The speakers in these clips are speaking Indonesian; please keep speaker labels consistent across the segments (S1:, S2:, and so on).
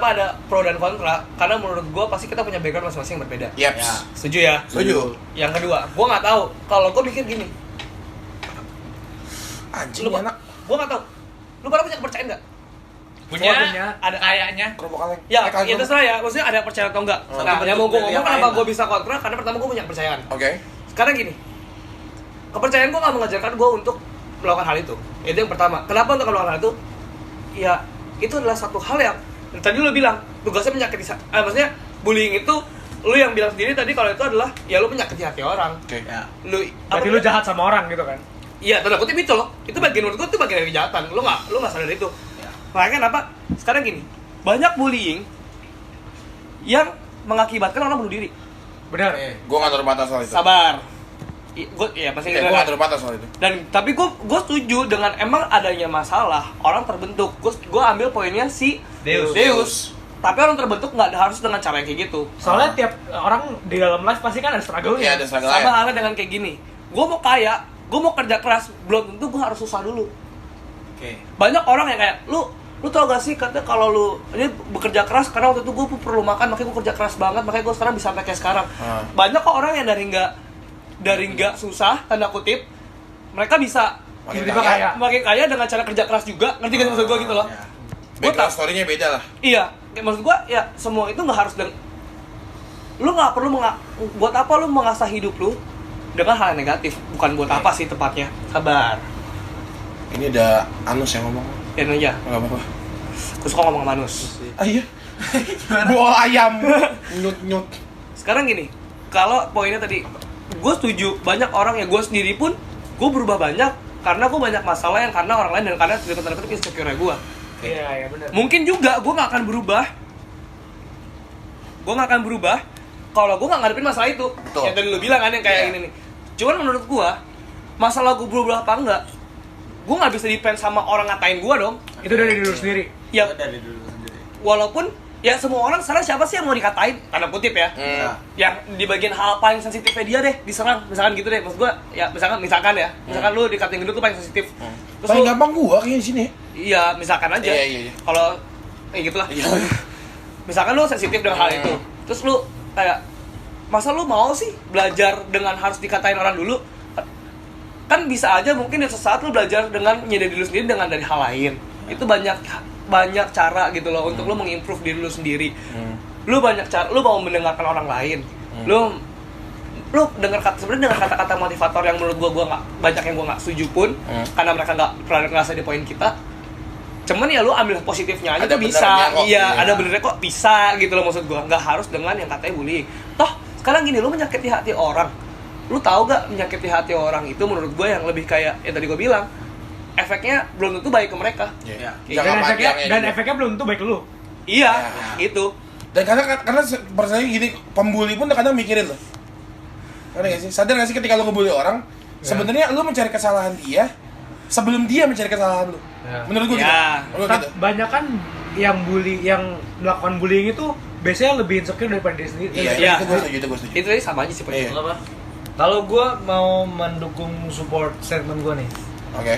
S1: kenapa ada pro dan kontra? Karena menurut gue pasti kita punya background masing-masing yang berbeda.
S2: Yep.
S1: Ya. Setuju ya?
S2: Setuju.
S1: Yang kedua, gue nggak tahu. Kalau gue mikir gini,
S2: Anjing
S1: lu,
S2: enak.
S1: gue nggak tahu. Lu pada punya kepercayaan nggak?
S3: Punya,
S1: ada
S3: kayaknya.
S2: Kerupuk kaleng.
S1: Ya, ya terserah ya. Maksudnya ada percaya atau enggak. Nah, yang mau gue ngomong kenapa gue bisa kontra? Karena pertama gue punya kepercayaan.
S2: Oke.
S1: Sekarang gini, kepercayaan gue nggak mengajarkan gue untuk melakukan hal itu. Itu yang pertama. Kenapa untuk melakukan hal itu? Ya, itu adalah satu hal yang tadi lu bilang tugasnya menyakiti. Maksudnya bullying itu lu yang bilang sendiri tadi kalau itu adalah ya lu menyakiti hati orang.
S2: Oke.
S3: Ya.
S4: Berarti lu jahat sama orang gitu kan?
S1: Iya, tanda kutip itu loh. Itu bagian menurut gue itu bagian dari kejahatan. Lu nggak sadar itu.
S3: Ya.
S1: Makanya kenapa? Sekarang gini, banyak bullying yang mengakibatkan orang bunuh diri.
S4: Benar.
S2: Gue nggak turun batas soal itu.
S1: Sabar. Gue ya pasti
S2: Gue nggak turun batas soal itu.
S1: Dan tapi gue setuju dengan emang adanya masalah orang terbentuk. Gue ambil poinnya si Deus. Tapi orang terbentuk nggak harus dengan cara yang kayak gitu.
S4: Soalnya tiap orang di dalam life pasti kan ada struggle-nya.
S2: Iya, ada struggle.
S1: Sama halnya dengan kayak gini. Gue mau kaya, gue mau kerja keras, belum tentu gue harus susah dulu.
S3: Oke.
S1: Banyak orang yang kayak lu tau gak sih katanya kalau lu ini bekerja keras karena waktu itu gue perlu makan makanya gue kerja keras banget makanya gue sekarang bisa sampai kayak sekarang. Banyak kok orang yang dari nggak susah tanda kutip mereka bisa
S2: Tiba-tiba
S1: makin kaya dengan cara kerja keras juga, ngerti gak maksud gue gitu loh.
S2: Background story-nya beda lah.
S1: Iya, kayak maksud gue ya semua itu nggak harus lu nggak perlu buat apa lu mengasah hidup lu dengan hal yang negatif, bukan buat apa sih tepatnya. Sabar.
S2: Ini ada Anus yang ngomong.
S1: Biarin aja.
S2: Enggak apa-apa.
S1: Gue suka ngomong sama Manus.
S2: Ah iya. Buah ayam. Nyut.
S1: Sekarang gini, kalau poinnya tadi, gue setuju banyak orang ya gue sendiri pun gue berubah banyak karena gue banyak masalah yang karena orang lain dan karena tanda kutip insecure gue.
S4: Iya benar.
S1: Mungkin juga gue nggak akan berubah. Gue nggak akan berubah kalau gue nggak ngadepin masalah itu.
S2: Betul.
S1: Yang tadi lu bilang kan yang kayak ini nih. Cuman menurut gue masalah gue berubah apa enggak, gue nggak bisa depend sama orang ngatain gue dong.
S4: Itu dari diri lu sendiri.
S1: Ya
S3: Dari dulu sendiri.
S1: walaupun ya semua orang sekarang siapa sih yang mau dikatain tanda kutip ya. Yang di bagian hal paling sensitifnya dia deh diserang, misalkan gitu deh. Maksud gue ya misalkan lu dikatain gendut tuh paling sensitif. Terus
S2: Paling
S1: lu,
S2: gampang gua kayaknya di sini.
S1: iya misalkan aja.
S2: Iya.
S1: Kalau gitulah. Misalkan lu sensitif dengan hal itu, terus lu kayak masa lu mau sih belajar dengan harus dikatain orang dulu? Kan bisa aja mungkin di sesaat lu belajar dengan nyadar diri lu sendiri dengan dari hal lain. Itu banyak cara gitu loh untuk lu mengimprove diri lu sendiri. Lu banyak cara, lu mau mendengarkan orang lain. Lu dengar sebenarnya dengan kata-kata motivator yang menurut gua nggak banyak yang gua nggak setuju pun karena mereka nggak pernah ngerasa di poin kita. Cuman ya lu ambil positifnya aja
S2: Ada
S1: tuh bisa.
S2: benernya kok.
S1: Iya,
S2: Iya.
S1: ada benernya kok bisa gitu loh maksud gua. Nggak harus dengan yang katanya bullying. Toh sekarang gini, lu menyakiti hati orang. Lu tahu gak menyakiti hati orang itu menurut gue yang lebih kayak yang tadi gue bilang efeknya belum tentu baik ke mereka.
S2: Iya.
S4: Dan efeknya belum tentu baik lu.
S1: Iya,
S2: Ya.
S1: gitu.
S2: Dan karena perasaan gini, pembuli pun kadang mikirin loh. Ngerti gak sih? Sadar gak sih ketika lu ngebully orang, sebenarnya lu mencari kesalahan dia sebelum dia mencari kesalahan lu.
S4: Ya.
S2: Menurut gua
S1: Ya.
S2: gitu. Menurut gitu.
S4: Banyak kan yang melakukan bullying itu biasanya lebih insecure daripada diri sendiri.
S1: Iya.
S2: Itu gua setuju.
S1: Itu tadi sama aja sih poinnya.
S2: Iya.
S5: Kalau gue mau mendukung support statement gue nih,
S2: Oke.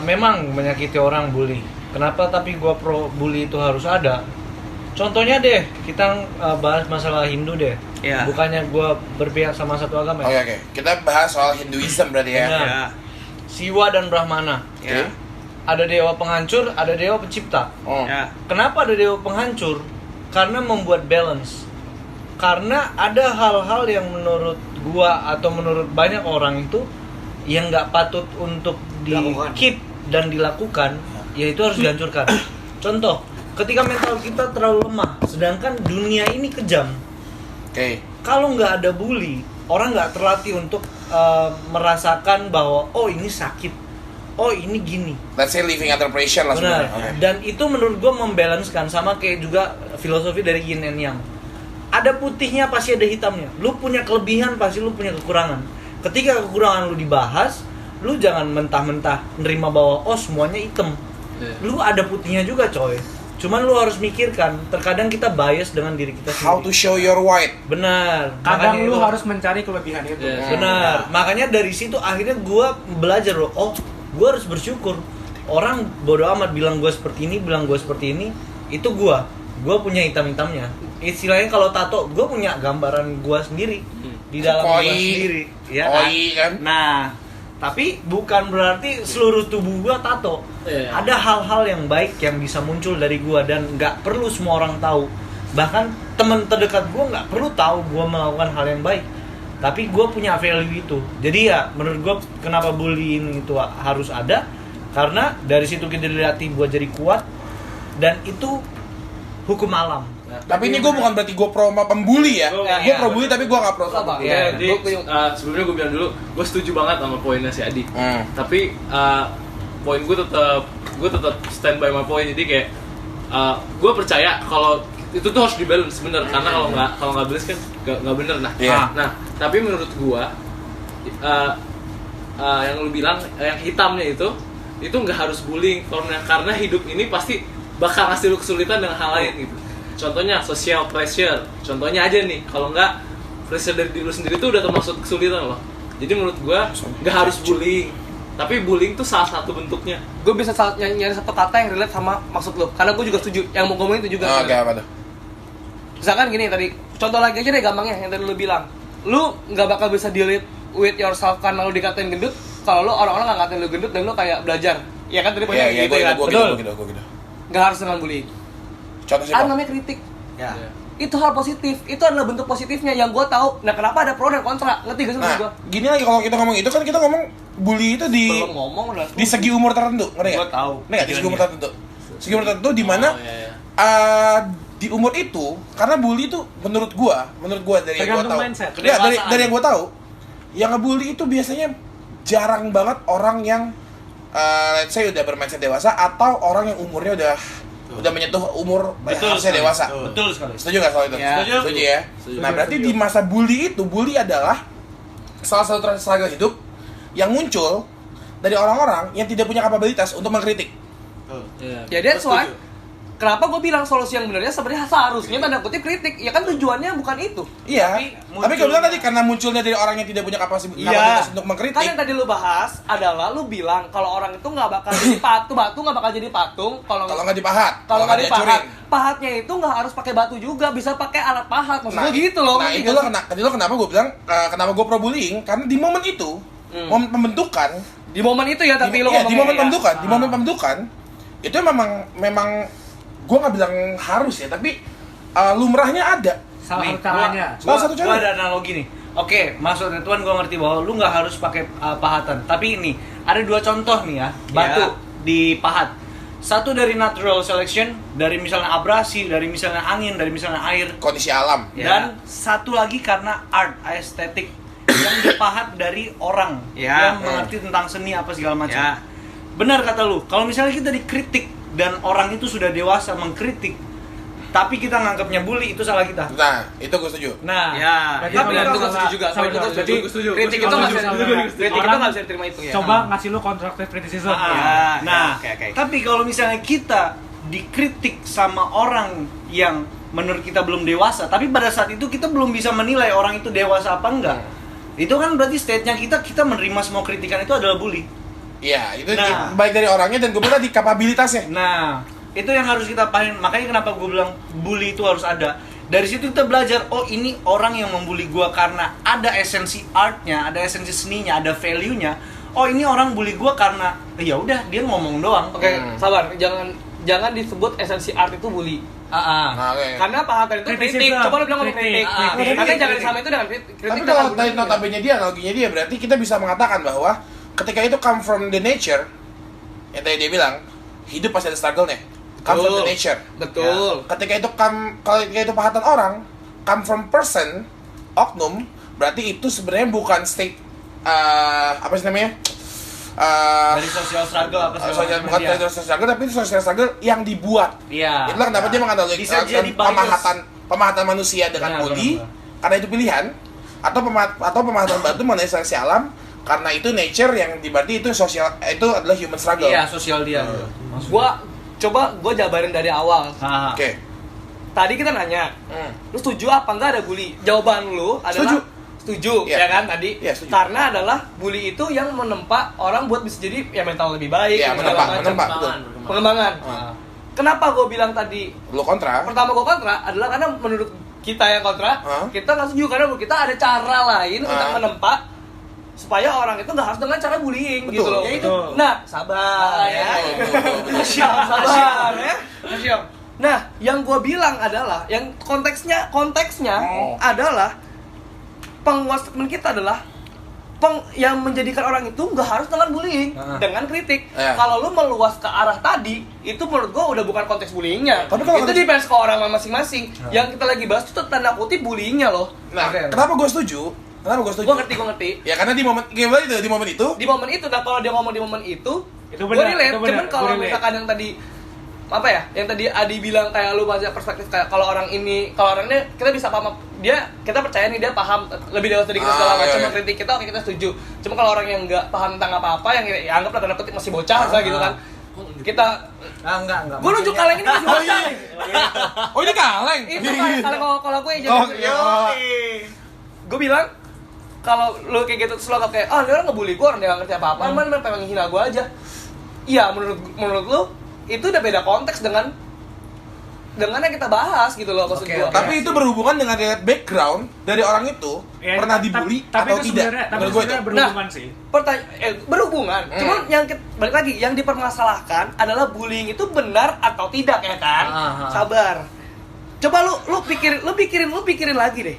S5: memang menyakiti orang bully. Kenapa? Tapi gue pro bully itu harus ada. Contohnya deh, kita bahas masalah Hindu deh.
S1: Iya.
S5: Bukannya gue berpihak sama satu agama.
S2: Oke. Kita bahas soal Hinduism berarti ya.
S5: Benar.
S1: Ya.
S5: Siwa dan Brahmana.
S1: Ya.
S5: Ada dewa penghancur, ada dewa pencipta.
S2: Oh.
S1: Ya.
S5: Kenapa ada dewa penghancur? Karena membuat balance. Karena ada hal-hal yang menurut gua atau menurut banyak orang itu yang nggak patut untuk di keep dan dilakukan, yaitu harus dihancurkan. Contoh, ketika mental kita terlalu lemah, sedangkan dunia ini kejam.
S2: Oke.
S5: Kalau nggak ada bully, orang nggak terlatih untuk merasakan bahwa oh ini sakit, oh ini gini.
S2: Let's say living under pressure lah
S5: Benar.
S2: sebenarnya. Oke.
S5: Dan itu menurut gua membalancekan, sama kayak juga filosofi dari yin and yang. Ada putihnya pasti ada hitamnya. Lu punya kelebihan pasti lu punya kekurangan. Ketika kekurangan lu dibahas, lu jangan mentah-mentah nerima bahwa oh semuanya hitam. Lu ada putihnya juga coy. Cuman lu harus mikirkan, terkadang kita bias dengan diri kita sendiri.
S2: How to show your white.
S5: Benar.
S4: Kadang
S5: Makanya
S4: lu
S5: itu-
S4: harus mencari kelebihan itu.
S5: Benar. Makanya dari situ akhirnya gua belajar loh. Oh, gua harus bersyukur. Orang bodo amat bilang gua seperti ini, bilang gua seperti ini, itu gua. gue punya hitam-hitamnya. Istilahnya kalau tato, gue punya gambaran gue sendiri di dalam gue
S2: Koi.
S5: sendiri, ya kan?
S2: Koi kan?
S5: Nah, tapi bukan berarti seluruh tubuh gue tato.
S3: Iya.
S5: Ada hal-hal yang baik yang bisa muncul dari gue dan nggak perlu semua orang tahu. Bahkan teman terdekat gue nggak perlu tahu gue melakukan hal yang baik. Tapi gue punya value itu. Jadi ya menurut gue kenapa bullying itu harus ada, karena dari situ kita dilatih buat jadi kuat, dan itu hukum alam.
S2: Tapi ini gue bukan berarti gue pro sama pembuli ya.
S3: Gua-
S2: Gue pro bully tapi gue gak pro sama.
S1: Apa?
S3: Iya, jadi
S1: Gua-
S3: sebelumnya gue bilang dulu, gue setuju banget sama poinnya si Adi. Tapi poin gue tetap stand by my point. Jadi kayak gue percaya kalau itu tuh harus dibalance bener, karena kalau nggak balance kan nggak bener.
S2: Iya.
S3: Nah tapi menurut gue yang lu bilang yang hitamnya itu nggak harus bullying, karena hidup ini pasti bakal ngasih lu kesulitan dengan hal lain gitu. Contohnya social pressure, contohnya aja nih, kalau nggak pressure dari diri lu sendiri tuh udah termasuk kesulitan loh. Jadi menurut gua nggak harus bullying, tapi bullying tuh salah satu bentuknya.
S1: Gue bisa nyari satu kata yang relate sama maksud lo, karena gue juga setuju yang mau ngomongin itu juga.
S2: Oke, apa tuh?
S1: Misalkan gini tadi, contoh lagi aja deh gampangnya yang tadi lu bilang, lu nggak bakal bisa deal with yourself karena lu dikatain gendut kalau lu orang-orang nggak ngatain lu gendut dan lu kayak belajar, ya kan tadi poinnya
S2: Iya,
S1: gitu
S2: gue
S1: kan.
S2: gitu.
S1: Nggak harus dengan bullying.
S2: Contoh
S1: Ada
S2: siapa?
S1: namanya kritik.
S5: Ya.
S1: Itu hal positif, itu adalah bentuk positifnya yang gue tahu. Nah kenapa ada pro dan kontra, ngerti gak sih maksud gue?
S2: Nah, gini lagi kalau kita ngomong itu kan kita ngomong bully itu di
S1: Belum ngomong udah.
S2: di segi umur tertentu, ngerti nggak?
S5: Gua tahu.
S2: Ngerti nggak? Di segi umur tertentu. Segi umur tertentu di mana
S3: Oh, iya.
S2: di umur itu, karena bully itu menurut gua dari yang gua
S4: Tergantung
S2: tahu.
S4: mindset.
S2: Ya, dari yang gua tahu, yang ngebully itu biasanya jarang banget orang yang let's say udah bermindset dewasa atau orang yang umurnya udah menyentuh umur harusnya dewasa.
S5: Betul sekali.
S2: Setuju nggak soal itu?
S1: Ya.
S2: Setuju ya?
S3: Setuju.
S2: Nah, berarti di masa bully itu, bully adalah salah satu struggle hidup yang muncul dari orang-orang yang tidak punya kapabilitas untuk mengkritik.
S1: Ya that's why kenapa gue bilang solusi yang benarnya sebenarnya seharusnya tanda kutip kritik. Ya kan tujuannya bukan itu.
S2: Iya.
S5: Tapi
S2: Tapi kalau bilang tadi karena munculnya dari orang yang tidak punya kapasitas untuk
S1: Kan
S2: mengkritik.
S1: yang tadi lu bahas adalah lu bilang kalau orang itu nggak bakal jadi batu nggak bakal jadi patung
S2: Kalau nggak dipahat,
S1: kalau nggak dipahat.
S2: dihancurin.
S1: Pahatnya itu nggak harus pakai batu juga, bisa pakai alat pahat. Maksud gue gitu loh.
S2: Nah,
S1: ngerti
S2: itulah
S1: nggak sih?
S2: kenapa gue bilang kenapa gue pro bullying, karena di momen itu, momen pembentukan,
S1: Di momen itu ya tapi lu
S2: di
S1: ngomongnya
S2: momen
S1: ya.
S2: pembentukan, di momen pembentukan itu memang gue nggak bilang harus ya, tapi lumrahnya ada.
S4: Salah
S5: Nih,
S4: satu caranya.
S2: Salah satu
S5: Gua
S2: cara.
S5: ada analogi nih. Oke, maksudnya Tuan gue ngerti bahwa lu nggak harus pakai pahatan. Tapi ini ada dua contoh nih ya, batu dipahat. Satu dari natural selection, dari misalnya abrasi, dari misalnya angin, dari misalnya air.
S2: Kondisi alam.
S5: Dan satu lagi karena art, estetik yang dipahat dari orang
S1: Ya.
S5: yang mengerti tentang seni apa segala macam.
S1: Ya.
S5: Benar kata lu, kalau misalnya kita dikritik dan orang itu sudah dewasa mengkritik, tapi kita nganggapnya bully, itu salah kita.
S2: Nah, itu gue setuju.
S5: Nah,
S1: Ya,
S4: Berarti
S1: tapi
S4: kalau
S1: itu
S4: salah-
S1: gue setuju juga.
S4: salah-
S1: Itu gua
S4: jadi
S3: setuju.
S1: kritik itu
S4: Kalau
S1: nggak bisa
S4: misalnya
S1: kritik itu
S4: orang
S1: nggak bisa diterima itu ya.
S4: Coba ngasih lu constructive criticism.
S5: nah,
S1: oke.
S5: tapi kalau misalnya kita dikritik sama orang yang menurut kita belum dewasa, tapi pada saat itu kita belum bisa menilai orang itu dewasa apa enggak, itu kan berarti state-nya kita menerima semua kritikan itu adalah bully.
S2: Iya, itu
S5: Nah.
S2: baik dari orangnya dan gue bilang di kapabilitasnya.
S5: Nah, itu yang harus kita paham. Makanya kenapa gue bilang bully itu harus ada. Dari situ kita belajar, oh ini orang yang membuli gue karena ada esensi artnya, ada esensi seninya, ada value-nya. Oh ini orang bully gue karena ya udah dia ngomong doang.
S1: Oke, sabar. Jangan disebut esensi art itu bully.
S2: Nah, oke.
S1: Karena pahatan itu kritik.
S4: Criticism.
S1: Coba lu bilang ngomong
S4: Kritik.
S1: kritik. Tapi jangan sama itu dengan kritik.
S2: Tapi kalau dari notabene dia, analoginya dia, berarti kita bisa mengatakan bahwa ketika itu come from the nature, yang tadi dia bilang, hidup pasti ada struggle-nya. Come from the nature.
S1: Betul.
S2: Ketika itu kalau ketika itu pahatan orang, come from person, oknum, berarti itu sebenarnya bukan state apa sih namanya?
S5: Dari social struggle apa segala
S2: Bukan
S5: macam.
S2: dari social struggle, tapi itu social struggle yang dibuat.
S5: Iya.
S2: Itulah kenapa dia menganalogikan
S5: Bisa jadi bias.
S2: pemahatan manusia dengan
S5: Benar,
S2: bully,
S5: benar.
S2: karena itu pilihan, atau pemahatan batu mengenai seleksi alam, karena itu nature yang berarti itu sosial, itu adalah human struggle.
S5: Iya, sosial dia.
S1: Gua jabarin dari awal.
S5: Ah.
S2: Oke.
S1: Tadi kita nanya, lu setuju apa enggak ada bully? Jawaban lu adalah setuju,
S2: Iya.
S1: ya kan tadi?
S2: Iya, setuju.
S1: Karena adalah bully itu yang menempa orang buat bisa jadi ya mental lebih baik,
S2: Iya,
S1: segala macam.
S2: menempa, betul.
S1: Pengembangan.
S2: Ah.
S1: kenapa gue bilang tadi
S2: Lu kontra?
S1: pertama gue kontra adalah karena menurut kita yang kontra, kita nggak setuju karena menurut kita ada cara lain untuk menempa supaya orang itu nggak harus dengan cara bullying.
S2: Betul.
S1: Gitu loh.
S2: Ya
S1: itu. Nah, sabar ya. Sabar ya. Siap. Nah, yang gue bilang adalah, yang konteksnya adalah penguasa teman kita adalah yang menjadikan orang itu nggak harus dengan bullying, dengan kritik. Kalau lu meluas ke arah tadi, itu menurut gua udah bukan konteks bullyingnya.
S2: Tapi kalau
S1: itu depends ke orang masing-masing. Yang kita lagi bahas itu tanda kutip bullyingnya loh.
S2: Nah, kenapa gue setuju?
S1: Gua ngerti.
S2: Ya karena di momen gimana itu di momen itu.
S1: Nah kalau dia ngomong di momen itu
S4: benar,
S1: gua relate.
S4: itu benar,
S1: Cuman kalau
S4: gua relate.
S1: misalkan yang tadi apa ya, yang tadi Adi bilang kayak lu banyak perspektif kayak kalau orang ini, kalau orangnya kita bisa paham dia, kita percaya nih dia paham lebih dewasa dari kita segala macam, mengkritik kita, oke kita setuju. Cuma kalau orang yang nggak paham tentang apa-apa, yang ya anggaplah tanda kutip masih bocah gitu kan, kita
S5: enggak.
S1: gue nunjuk kaleng ini masih bocah.
S2: Oh ini kaleng.
S1: Itu kaleng kalau gue jadi gue bilang kalau lu kayak gitu terus lo kayak dia orang ngebully gue, orang dia nggak ngerti apa-apa, mana pengen hina gue aja. Iya, menurut lu itu udah beda konteks dengan yang kita bahas gitu loh maksud gue.
S2: Tapi itu berhubungan dengan background dari orang itu
S4: Ya,
S2: pernah dibully atau
S4: itu
S2: tidak.
S4: Tapi
S2: Menurut gue itu.
S4: sebenarnya berhubungan sih.
S1: Berhubungan. Cuman balik lagi yang dipermasalahkan adalah bullying itu benar atau tidak ya kan? Sabar. Coba lu pikirin lagi deh.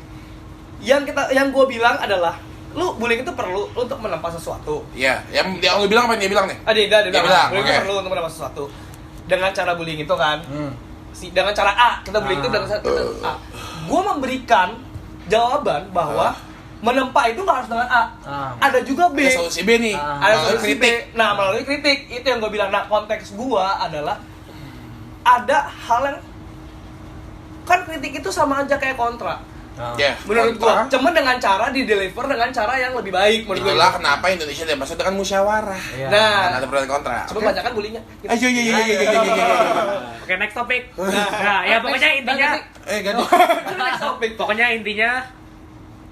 S1: Yang gue bilang adalah lu bullying itu perlu untuk menempa sesuatu.
S2: Iya, yang lu bilang apa yang dia bilang nih?
S1: Dia bilang bullying itu
S2: oke.
S1: perlu untuk menempa sesuatu. Dengan cara bullying itu kan. Dengan cara A, kita bullying itu dengan cara A. Gue memberikan jawaban bahwa menempa itu nggak harus dengan A. Ada juga B.
S2: Ada solusi B nih.
S1: Ada solusi B. Nah, melalui kritik itu yang gue bilang. Nah, konteks gue adalah ada hal yang kan kritik itu sama aja kayak kontra.
S2: Ya,
S1: Menurut gua, cuman dengan cara di-deliver dengan cara yang lebih baik menurut gua.
S2: Itulah kenapa Indonesia dimasuk dengan musyawarah.
S1: Nah,
S2: Ada pro dan kontra.
S1: coba bacakan bullyingnya.
S2: Ayo.
S4: Oke, next topic. Nah, ya pokoknya intinya
S2: Ganti.
S1: Next topic.
S4: pokoknya intinya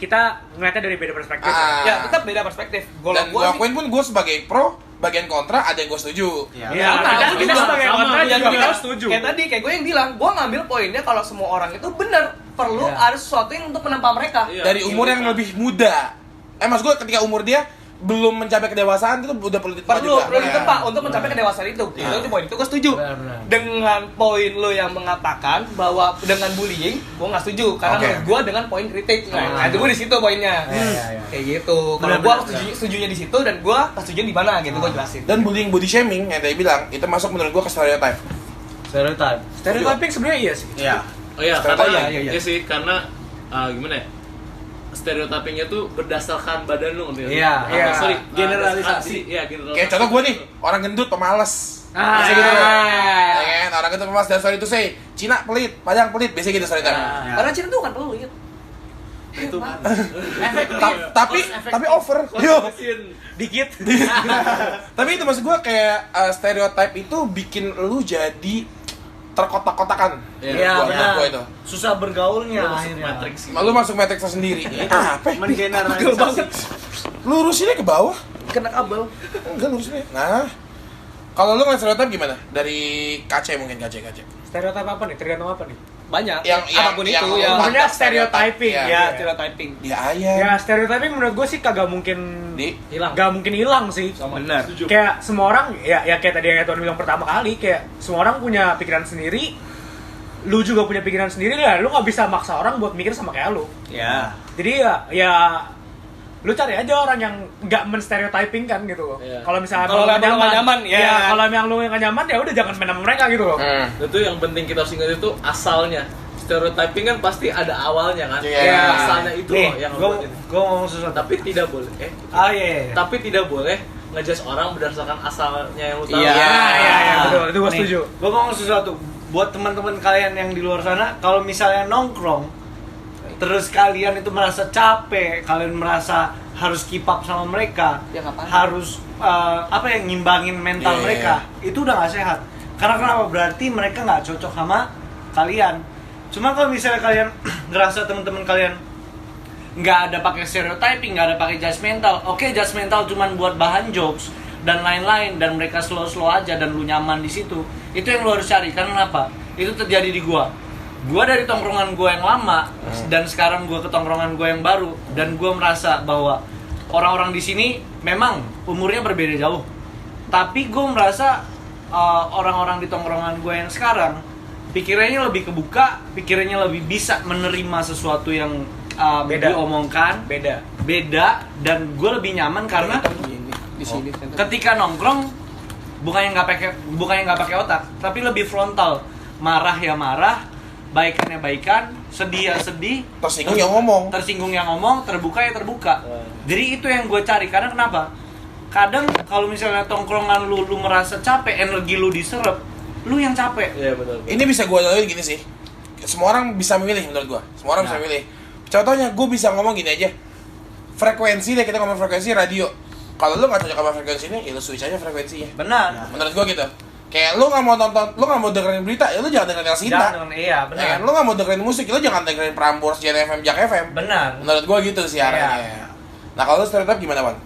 S4: kita ngeliatnya dari beda perspektif.
S1: Ya, tetap beda perspektif.
S2: Dan gua akuin pun gue sebagai pro, bagian kontra ada yang gue setuju.
S4: Ya,
S1: Sama,
S4: kita
S1: juga.
S4: sebagai
S3: Sama,
S4: kontra
S1: Yang
S4: juga
S1: bilang,
S4: kita setuju.
S1: kayak tadi, kayak gue yang bilang, gue ngambil poinnya kalau semua orang itu benar perlu ada sesuatu yang untuk menempa mereka.
S3: Iya.
S2: Dari umur yang lebih muda. Maksud gue ketika umur dia belum mencapai kedewasaan itu udah perlu ditempa
S1: Perlu
S2: juga.
S1: ditempa untuk mencapai kedewasaan itu. Itu poin itu gue setuju.
S5: Benar.
S1: Dengan poin lo yang mengatakan bahwa dengan bullying, gue nggak setuju karena menurut gue dengan poin kritik. Nah, itu gue di situ poinnya. Kayak gitu. Kalau gue setujunya di situ dan gue setuju di mana gitu gue jelasin.
S2: Dan bullying body shaming yang tadi bilang itu masuk menurut gue ke stereotype.
S4: Stereotyping sebenarnya iya sih.
S2: Iya.
S3: Oh iya,
S2: Stereotyping.
S3: karena
S1: Iya.
S3: iya sih, karena gimana ya? Stereotypingnya tuh berdasarkan badan lu ngerti nggak sih?
S5: Iya,
S4: iya.
S3: Sorry,
S5: Generalisasi.
S3: Iya, generalisasi.
S2: Kayak contoh gue nih, orang gendut pemalas. Biasa gitu loh. Ya kan, orang gendut pemalas dan sorry itu say, Cina pelit, Padang pelit, biasa gitu stereotype.
S1: Karena Cina tuh kan perlu ingat.
S3: Itu kan.
S2: Tapi over. Yo.
S4: Dikit.
S2: Tapi itu maksud gue kayak stereotype itu bikin lu jadi terkotak-kotakan.
S5: Iya,
S2: Buat
S5: benar.
S2: gua itu.
S5: Susah bergaulnya
S3: Lu masuk
S5: akhirnya.
S3: matrix gitu.
S2: Lu masuk matrix sendiri. Apa?
S5: Menggeneralisasi.
S2: Lurusinnya ke bawah.
S1: Kena kabel.
S2: Enggak lurusinnya. Nah. Kalau lu ngeliat stereotype gimana? Dari KC mungkin KC.
S4: Stereotip apa nih? Tergantung apa nih?
S1: Banyak.
S2: Yang
S1: apapun itu ya.
S4: Maksudnya stereotyping.
S2: Iya.
S1: Ya, stereotyping.
S2: Ya ayah.
S4: Ya stereotyping menurut gue sih kagak mungkin
S3: Hilang.
S4: Gak mungkin hilang sih.
S1: Benar.
S3: Setuju.
S4: Kayak semua orang ya kayak tadi yang Tuan bilang pertama kali, kayak semua orang punya pikiran sendiri. Lu juga punya pikiran sendiri lah. Lu nggak bisa maksa orang buat mikir sama kayak lu.
S1: Ya.
S4: Jadi ya lu cari aja orang yang nggak menstereotyping kan gitu.
S3: Iya.
S4: Kalau misalnya
S1: Kalau
S4: lu nggak
S1: emang lu nggak nyaman, ya.
S4: kalau yang lu nggak nyaman ya udah jangan main sama mereka gitu loh.
S3: Itu yang penting kita harus ingat itu asalnya. Stereotyping kan pasti ada awalnya kan.
S2: Iya.
S3: Asalnya itu loh yang
S5: gue
S3: ngebuat itu.
S5: ngomong sesuatu.
S3: Tapi tidak boleh.
S5: Iya.
S3: Tapi tidak boleh ngejudge orang berdasarkan asalnya yang lu tahu.
S1: Iya.
S4: Iya, betul. Itu gue setuju.
S5: Gue ngomong sesuatu buat teman-teman kalian yang di luar sana, kalau misalnya nongkrong terus kalian itu merasa capek, kalian merasa harus keep up sama mereka,
S1: Ya, ngapain?
S5: harus ngimbangin mental
S2: Iya,
S5: mereka, itu udah nggak sehat. Karena kenapa? Berarti mereka nggak cocok sama kalian. Cuma kalau misalnya kalian ngerasa teman-teman kalian nggak ada pakai stereotyping, nggak ada pakai judgmental, oke judgmental cuman buat bahan jokes dan lain-lain, dan mereka slow-slow aja dan lu nyaman di situ, Itu yang lu harus cari. Karena apa? Itu terjadi di gua dari tongkrongan gua yang lama dan sekarang gua ke tongkrongan gua yang baru, dan gua merasa bahwa orang-orang di sini memang umurnya berbeda jauh. Tapi gua merasa orang-orang di tongkrongan gua yang sekarang pikirannya lebih kebuka, pikirannya lebih bisa menerima sesuatu yang
S4: Beda.
S5: diomongkan, beda, dan gue lebih nyaman karena
S1: di sini.
S5: ketika nongkrong bukannya nggak pakai otak, tapi lebih frontal. Marah ya marah, baikan ya baikan, sedih ya sedih,
S2: Tersinggung yang ngomong.
S5: terbuka ya terbuka. Jadi itu yang gue cari. Karena kenapa? Kadang kalau misalnya tongkrongan lu merasa capek, energi lu diserap, lu yang capek.
S3: Iya betul.
S2: Ini bisa gue lalui gini sih. Semua orang bisa memilih menurut gue. Semua orang bisa memilih. Contohnya gue bisa ngomong gini aja. Frekuensi deh, kita ngomong frekuensi radio. Kalau lu nggak cocok sama frekuensi ini, ya lu switch aja frekuensinya.
S5: Benar.
S2: Menurut gue gitu. Kayak lu nggak mau nonton, lu nggak mau dengerin berita, ya lu jangan dengerin El Sinta.
S5: Iya,
S2: Ya
S5: benar.
S2: kan? Lu nggak mau dengerin musik, lu jangan dengerin Prambors, Jen FM, Jak FM.
S5: Benar.
S2: Menurut gue gitu sih arahnya. Nah kalau lu stereotip gimana, Bang?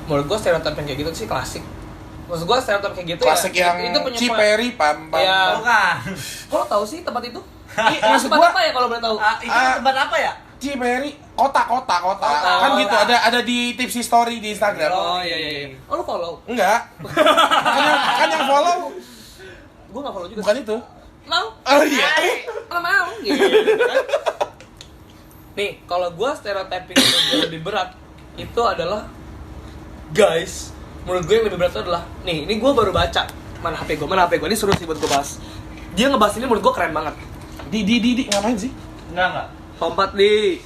S1: Menurut gue stereotip yang kayak gitu sih klasik. Maksud gue stereotip kayak gitu
S2: Klasik
S1: ya,
S2: yang
S1: itu punya
S2: Ciperi, pam.
S1: Ya.
S5: Bukan.
S1: Kok lo tahu sih tempat itu?
S2: Iya, maksud
S1: Tempat
S2: gua
S1: apa ya kalau boleh tahu?
S5: Itu tempat apa ya?
S2: Ciperi, kota. Kan gitu, ada di tipsy story di Instagram.
S1: Oh iya. Oh lo follow?
S2: Enggak. kan yang follow
S1: Gue nggak follow juga.
S2: bukan itu.
S1: Mau?
S2: Oh iya.
S1: Lo mau? Gitu. Nih, kalau gue stereotyping yang jauh lebih berat itu adalah guys. Menurut gue yang lebih berat itu adalah nih, ini gue baru baca. Mana HP gue? Ini seru sih buat gue bahas. Dia ngebahas ini menurut gue keren banget.
S2: Di ngapain sih?
S5: Enggak.
S1: Lompat di.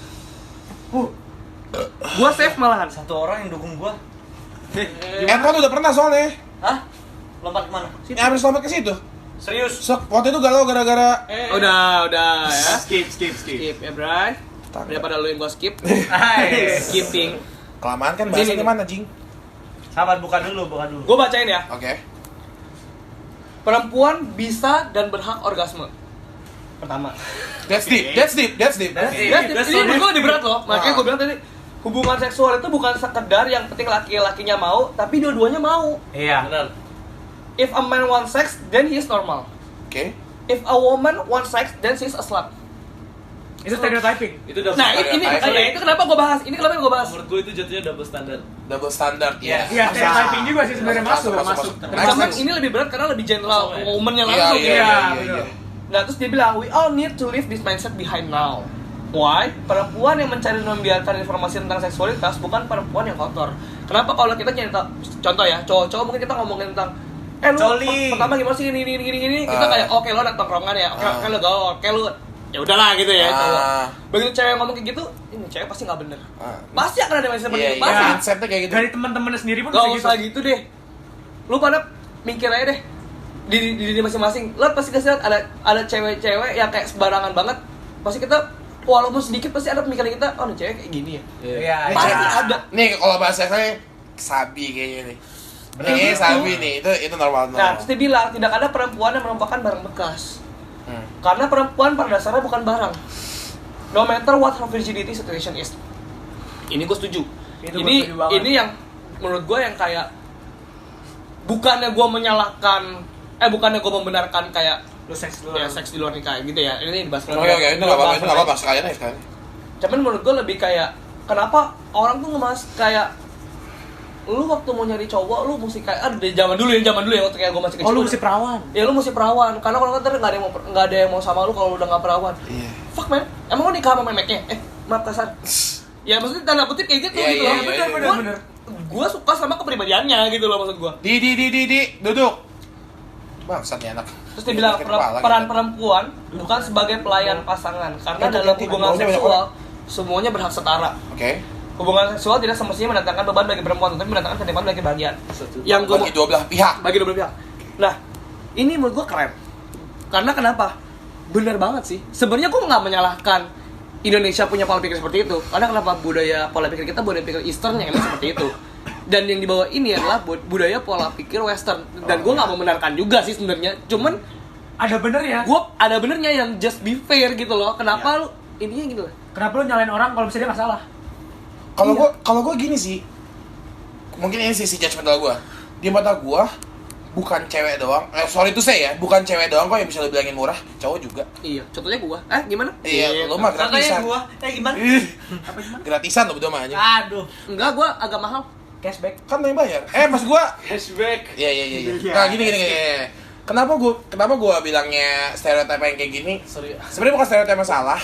S1: Gua save malahan.
S5: Satu orang yang dukung gua.
S2: Edward udah pernah soalnya.
S5: Hah? Lompat kemana?
S2: Yang habis lompat ke situ.
S5: Serius?
S2: Waktu itu galau gara-gara
S1: Udah ya.
S3: Skip.
S1: Skip ya, Bray. Daripada lu yang gua skip.
S5: Hai.
S1: Skipping.
S2: kelamaan kan bahasanya
S1: Ini.
S2: mana, Jing?
S5: Sabar, buka dulu.
S1: Gua bacain ya.
S2: Oke.
S1: Perempuan bisa dan berhak orgasme. Pertama.
S2: That's deep.
S1: Ini menurut gua lebih berat loh. Makanya gua bilang tadi hubungan seksual itu bukan sekedar yang penting laki-lakinya mau, tapi dua-duanya mau.
S5: Iya.
S3: Benar.
S1: If a man wants sex, then he is normal.
S2: Oke.
S1: If a woman wants sex, then she is a slut.
S4: Itu stereotyping.
S3: Itu double
S1: Nah, ini itu kenapa gua bahas? Ini kenapa gua bahas?
S3: Menurut gue itu jatuhnya double standard.
S2: Double standard.
S5: Yes.
S4: Iya, stereotyping juga sih sebenarnya masuk.
S1: Cuman ini lebih berat karena lebih general, woman-nya langsung.
S2: Iya.
S1: Nah, terus dia bilang, we all need to leave this mindset behind now. Why? Perempuan yang mencari dan membiarkan informasi tentang seksualitas bukan perempuan yang kotor. Kenapa kalau kita nyerita, contoh ya, cowok-cowok mungkin kita ngomongin tentang lu
S5: Coli.
S1: pertama gimana sih gini kita kayak oke lo ada tongkrongan ya, oke lo gaul, oke lo ya udahlah gitu ya cowok. Begitu cewek ngomong kayak gitu, ini cewek pasti nggak bener. Pasti akan ada yang seperti itu. Pasti.
S2: Mindsetnya kayak gitu.
S4: Dari teman-temannya sendiri pun
S1: Gak
S4: bisa
S1: usah
S4: gitu.
S1: gitu deh. Lu pada mikir aja deh di diri masing-masing. Lo pasti kasih lihat ada cewek-cewek yang kayak sembarangan banget. Pasti kita walaupun sedikit pasti ada pemikiran kita, oh nih cewek kayak gini ya.
S5: Iya.
S1: Pasti ada.
S2: Nih kalau bahasa saya sabi kayaknya nih. Ini sabi nih, itu normal.
S1: Nah, terus dia bilang tidak ada perempuan yang merupakan barang bekas. Karena perempuan pada dasarnya bukan barang. No matter what her virginity situation is. Ini gue setuju.
S4: Itu gua setuju banget.
S1: Ini yang menurut gue yang kayak bukannya gue menyalahkan, bukannya gue membenarkan kayak
S4: Lu seks dulu.
S1: ya seks di luar nikah gitu ya. Ini dibahas
S2: Oke, itu nggak apa-apa sekalian aja sekalian.
S1: Cuman menurut gue lebih kayak kenapa orang tuh ngemas kayak lu waktu mau nyari cowok lu mesti kayak dari zaman dulu ya waktu kayak gue masih kecil.
S4: Oh, lu mesti perawan.
S1: Ya lu mesti perawan karena kalau nggak ntar nggak ada yang mau sama lu kalau lu udah nggak perawan.
S2: Iya.
S1: Fuck man, emang lu nikah sama memeknya? Maaf kasar. Ya maksudnya tanda kutip kayak gitu
S2: Iya,
S1: gitu
S2: iya,
S1: loh.
S2: iya, iya,
S1: Bener. Gue suka sama kepribadiannya gitu loh maksud gue.
S2: Di duduk. Bangsat nih anak.
S1: Terus dia bilang
S2: Sakit kepala
S1: peran
S2: gitu.
S1: perempuan bukan sebagai pelayan pasangan karena
S2: Ganti,
S1: dalam
S2: ganti,
S1: hubungan
S2: bawahnya banyak
S1: seksual semuanya berhak setara.
S2: Oke.
S1: Hubungan seksual tidak semestinya mendatangkan beban bagi perempuan, tapi mendatangkan ketimpangan bagi bagian. Yang gue
S2: Bagi dua belah pihak.
S1: bagi dua belah pihak. Nah, ini menurut gue keren. Karena kenapa? Bener banget sih. Sebenarnya gue nggak menyalahkan Indonesia punya pola pikir seperti itu. Karena kenapa pola pikir kita budaya pikir Eastern yang emang seperti itu. Dan yang dibawa ini adalah budaya pola pikir Western. Dan gue nggak membenarkan juga sih sebenarnya. Cuman
S4: Ada benernya.
S1: gue ada benernya yang just be fair gitu loh. Kenapa lu ininya gitu loh?
S4: Kenapa lu nyalain orang kalau misalnya dia nggak salah?
S2: Kalau gua gini sih. Mungkin ini sisi judgmental gua. Di mata gua, bukan cewek doang. Sorry to say ya, bukan cewek doang kok yang bisa lo bilangin murah, cowok juga.
S1: Iya, contohnya gua. Gimana?
S2: Iya, lo mah gratisan.
S5: gua. Gimana?
S1: Apa gimana?
S2: Gratisan lo berdua mah aja.
S5: Aduh.
S1: Enggak, gua agak mahal.
S4: Cashback.
S2: Kan lo yang bayar. Mas gua.
S3: Cashback.
S2: Iya. Nah, gini. Kenapa gua bilangnya stereotip yang kayak gini?
S3: Sorry.
S2: Sebenarnya bukan stereotip masalah,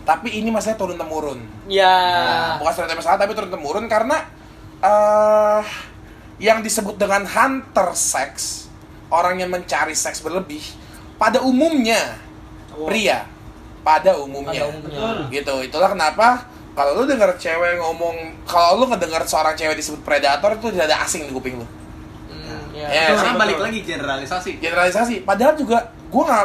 S2: tapi ini masalahnya turun temurun.
S1: Ya.
S2: Bukan stereotip masalah tapi turun temurun karena yang disebut dengan hunter sex, orang yang mencari seks berlebih, pada umumnya pria, pada umumnya. Gitu. Itulah kenapa kalau lu dengar cewek ngomong, kalau lu ngedengar seorang cewek disebut predator itu tidak ada asing di kuping lu. Ya,
S5: Karena balik lagi
S2: generalisasi. Padahal juga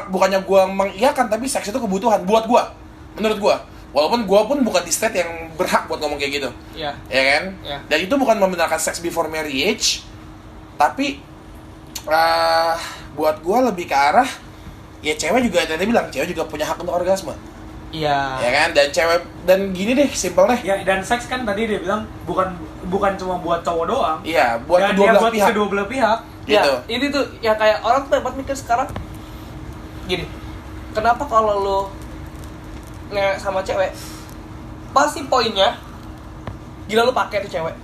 S2: bukannya gua mengiyakan, tapi seks itu kebutuhan buat gua. Menurut gua. Walaupun gua pun bukan di state yang berhak buat ngomong kayak gitu.
S1: Iya.
S2: Ya kan?
S1: Iya.
S2: Dan itu bukan membenarkan sex before marriage, tapi buat gua lebih ke arah ya cewek juga tadi bilang cewek juga punya hak untuk orgasme.
S1: Iya.
S2: Ya kan? Dan cewek dan gini deh, simpel deh.
S4: Ya, dan seks kan tadi dia bilang bukan cuma buat cowok doang.
S2: Iya, buat
S4: Dan
S2: kedua
S4: dia
S2: belah
S4: buat
S2: pihak.
S4: kedua belah pihak.
S1: Ya,
S2: Gitu.
S1: ini tuh ya kayak orang tuh dapat mikir sekarang gini. Kenapa kalau lo nge sama cewek pasti poinnya gila lu pakai tuh cewek.